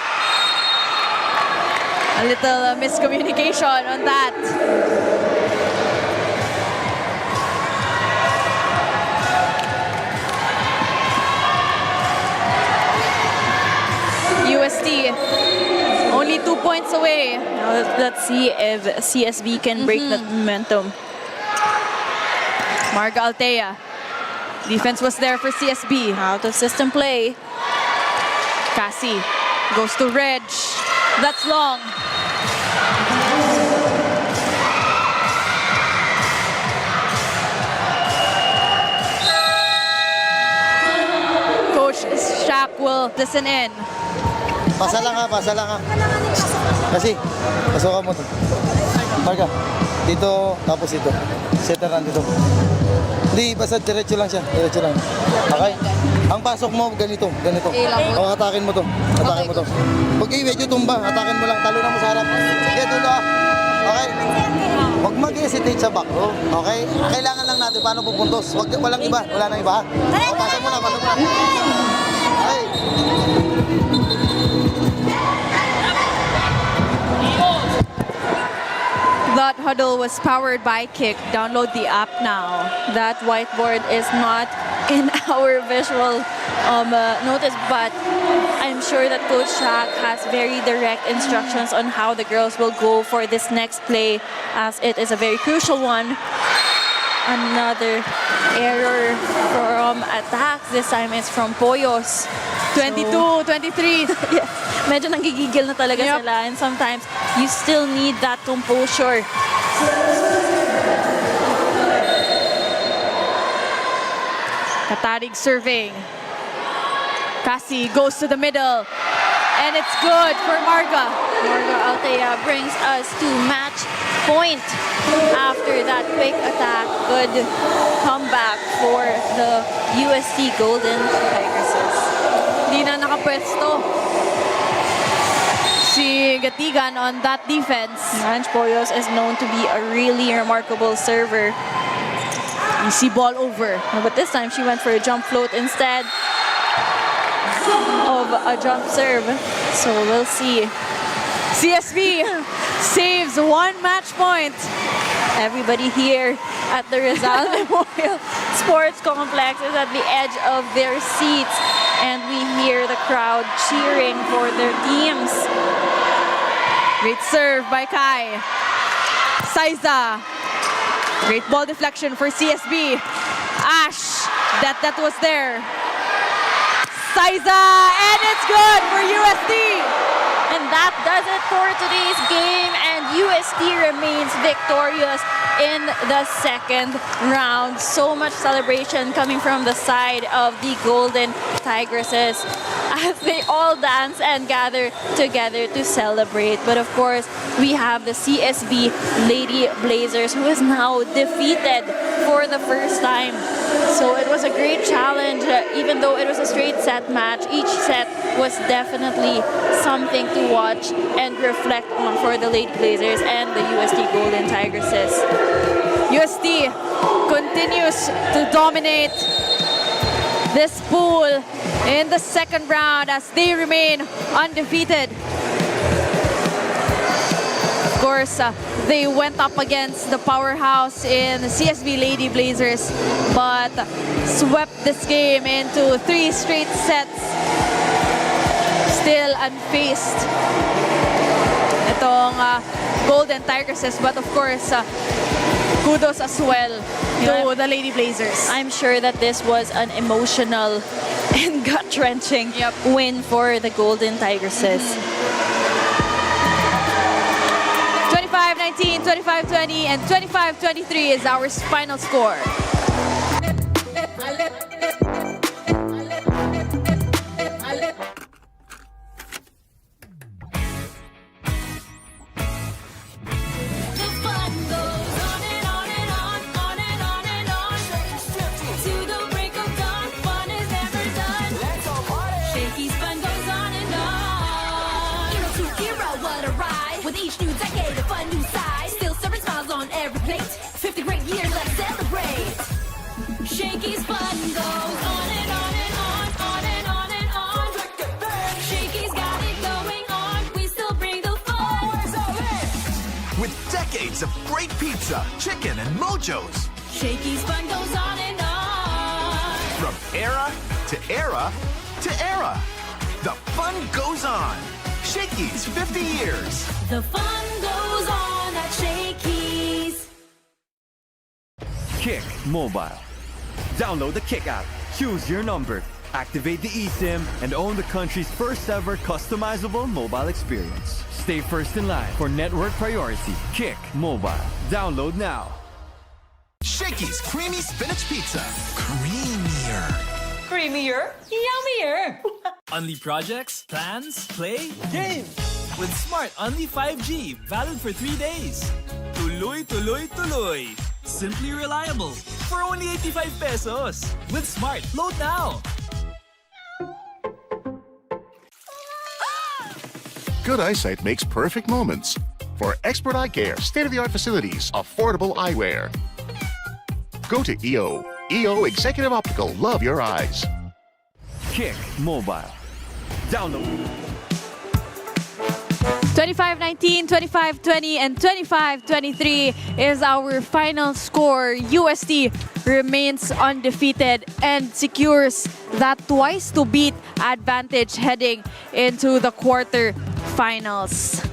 A little miscommunication on that. UST only 2 points away. Now let's see if CSB can break that momentum. Marga Altea. Defense was there for CSB. Out of system play. Cassie goes to Reg. That's long. Coach Shaq will listen in. Pasa lang ha. Kasi, pasukan mo to. Marga, dito, tapos dito. Setter dito. Hindi, basta diretso lang siya. Diretso lang. Okay? Ang pasok mo, ganito. O, hatakin mo to. Pag medyo tumba, hatakin mo lang. Talunan mo sa harap. Sige, dulo ha. Okay? Huwag mag-hesitate sa back row. Okay? Kailangan lang natin paano pupuntos. Walang iba. Wala nang iba ha. O, pasok mo lang. Okay? That huddle was powered by Kick. Download the app now. That whiteboard is not in our visual notice, but I'm sure that Coach Shaq has very direct instructions on how the girls will go for this next play, as it is a very crucial one. Another error from attacks. This time it's from Poyos. 22, 23. Yeah, medyo nanggigigil na talaga sila, and sometimes you still need that composure. Katarig serving. Cassie goes to the middle. And it's good for Marga. Marga Altea brings us to match point after that quick attack. Good good comeback for the UST Golden Tigresses. Hindi na nakapwesto si Gatigan on that defense. Ange Boyos is known to be a really remarkable server. Easy ball over. But this time she went for a jump float instead of a jump serve. So we'll see. CSB saves 1 match point. Everybody here at the Rizal Memorial Sports Complex is at the edge of their seats, and we hear the crowd cheering for their teams. Great serve by Kai. Saiza. Great ball deflection for CSB. Ash, that was there. Saiza, and it's good for UST. And that does it for today's game, and UST remains victorious in the second round. So much celebration coming from the side of the Golden Tigresses as they all dance and gather together to celebrate. But of course, we have the CSB Lady Blazers, who is now defeated for the first time. So it was a great challenge, even though it was a straight set match. Each set was definitely something to watch and reflect on for the Lady Blazers and the UST Golden Tigresses. UST continues to dominate this pool in the second round as they remain undefeated. Of course, they went up against the powerhouse in the CSB Lady Blazers, but swept this game into 3 straight sets. Still unfaced itong Golden Tigresses, but of course, kudos as well to the Lady Blazers. I'm sure that this was an emotional and gut-wrenching win for the Golden Tigresses. 25-19, 25-20, and 25-23 is our final score. Shakey's fun goes on and on and on, on and on and on. Shakey's got it going on, we still bring the fun. With decades of great pizza, chicken, and mojos. Shakey's fun goes on and on. From era to era to era. The fun goes on. Shakey's 50 years. The fun goes on at Shakey's. Kick Mobile. Download the Kick app, choose your number, activate the eSIM, and own the country's first ever customizable mobile experience. Stay first in line for network priority. Kick Mobile. Download now. Shakey's Creamy Spinach Pizza. Creamier. Creamier, yummier. Only projects, plans, play, game. With Smart Only 5G, valid for 3 days. Tuloy, tuloy, tuloy. Simply reliable. For only 85 pesos. With Smart, load now. Good eyesight makes perfect moments. For expert eye care, state-of-the-art facilities, affordable eyewear. Go to EO. EO Executive Optical. Love your eyes. Kick Mobile. Download. 25-19, 25-20, and 25-23 is our final score. UST remains undefeated and secures that twice-to-beat advantage heading into the quarterfinals.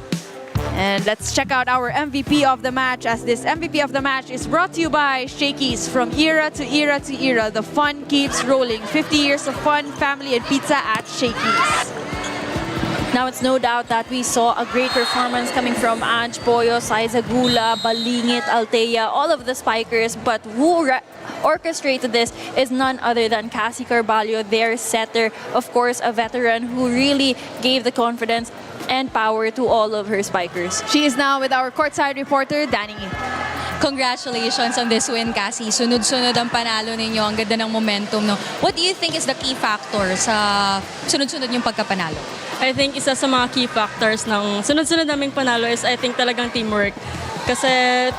And let's check out our MVP of the match, as this MVP of the match is brought to you by Shakey's. From era to era to era, the fun keeps rolling. 50 years of fun, family, and pizza at Shakey's. Now, it's no doubt that we saw a great performance coming from Ange Boyo, Saiza Gula, Balingit, Altea, all of the spikers, but who orchestrated this is none other than Cassie Carvalho, their setter, of course, a veteran who really gave the confidence and power to all of her spikers. She is now with our courtside reporter, Danny. Congratulations on this win, Cassie. Sunod-sunod ang panalo ninyo. Ang ganda ng momentum, no? What do you think is the key factor sa sunod-sunod yung pagkapanalo? I think isa sa mga key factors ng sunod-sunod naming panalo is I think talagang teamwork. Kasi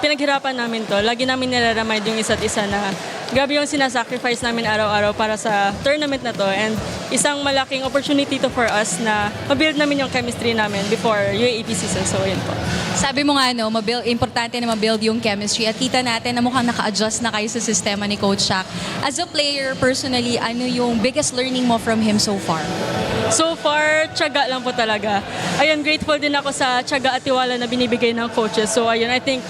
pinaghirapan namin to. Lagi namin nire-remind yung isa't isa na grabe yung sinasacrifice namin araw-araw para sa tournament na to. And isang malaking opportunity to for us na mabuild namin yung chemistry namin before UAAP season. So yun po. Sabi mo nga, no, importante na mabuild yung chemistry at kita natin na mukhang naka-adjust na kayo sa sistema ni Coach Shaq. As a player, personally, ano yung biggest learning mo from him so far? So far, tiyaga lang po talaga. Ayun, grateful din ako sa tiyaga at tiwala na binibigay ng coaches. So ayun, I think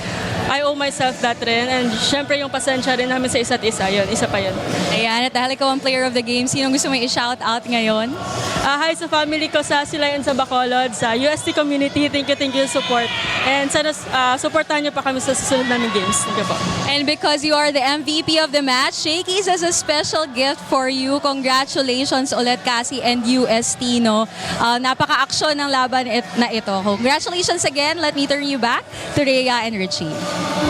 I owe myself that rin. And syempre yung pasensya rin namin sa isa't isa. Yun, isa pa yun. Ayan, at dahil ikaw ang player of the game, sinong gusto mo i-shout out ngayon? Hi sa family ko sa Silayan sa Bacolod, sa UST community. Thank you support. And sana supportahan niyo pa kami sa susunod naming games. Thank you po. And because you are the MVP of the match, Shakey's has a special gift for you. Congratulations ulit, Cassie and UST, no? Napaka-aksyon ng laban na ito. Congratulations again. Let me turn you back to Rhea and Richie.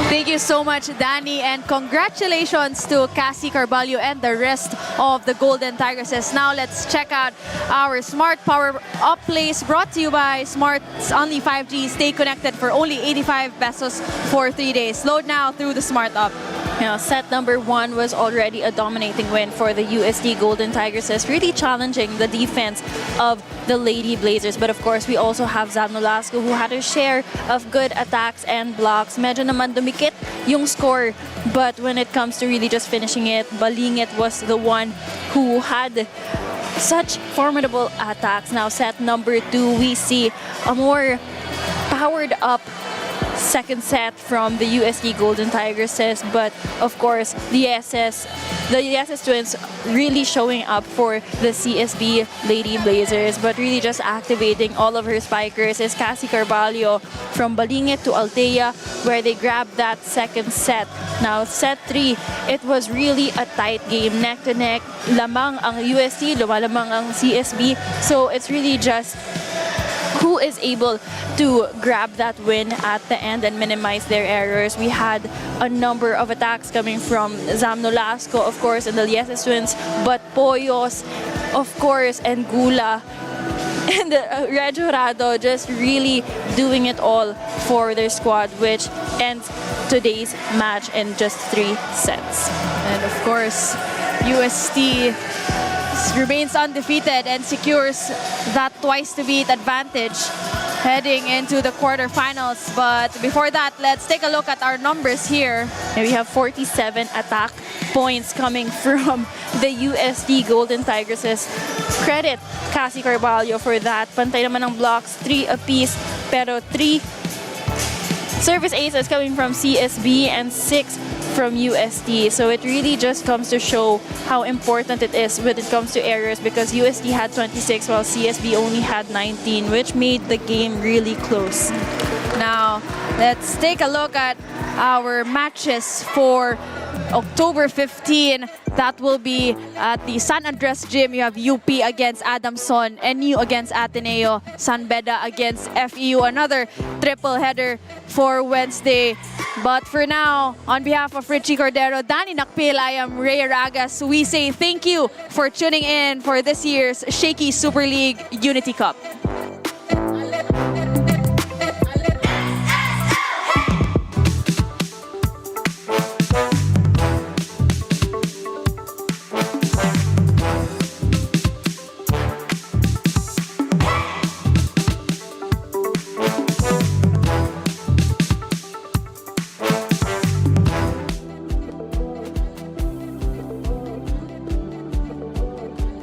Thank you so much, Danny, and congratulations to Cassie Carvalho and the rest of the Golden Tigresses. Now let's check out our Smart Power Up plays brought to you by Smart's Only 5G. Stay connected for only 85 pesos for 3 days. Load now through the Smart Up. Now, set number 1 was already a dominating win for the UST Golden Tigresses, really challenging the defense of the Lady Blazers. But of course, we also have Zab Nolasco, who had a share of good attacks and blocks. Medyo naman dumikit yung score, but when it comes to really just finishing it, Balingit was the one who had such formidable attacks. Now, set number 2, we see a more powered up second set from the UST Golden Tigresses, but of course the SS twins really showing up for the CSB Lady Blazers, but really just activating all of her spikers is Cassie Carvalho from Balingit to Altea, where they grabbed that second set. Now set 3, it was really a tight game, neck to neck, lamang ang UST, lumalamang ang CSB, so it's really just who is able to grab that win at the end and minimize their errors. We had a number of attacks coming from Zam Nolasco, of course, and the Lieses twins, but Poyos, of course, and Gula and Red Jurado just really doing it all for their squad, which ends today's match in just 3 sets. And of course, UST remains undefeated and secures that twice-to-beat advantage heading into the quarterfinals. But before that, let's take a look at our numbers here. And we have 47 attack points coming from the UST Golden Tigresses. Credit Cassie Carvalho for that. Pantay naman ng blocks, 3 apiece, pero 3 service aces coming from CSB and 6 from UST. So it really just comes to show how important it is when it comes to errors, because UST had 26 while CSB only had 19, which made the game really close. Now, let's take a look at our matches for October 15. That will be at the San Andres Gym. You have UP against Adamson, NU against Ateneo, San Beda against FEU. Another triple header for Wednesday. But for now, on behalf of Richie Cordero, Danny Nakpil, I am Ray Aragas. We say thank you for tuning in for this year's Shakey Super League Unity Cup.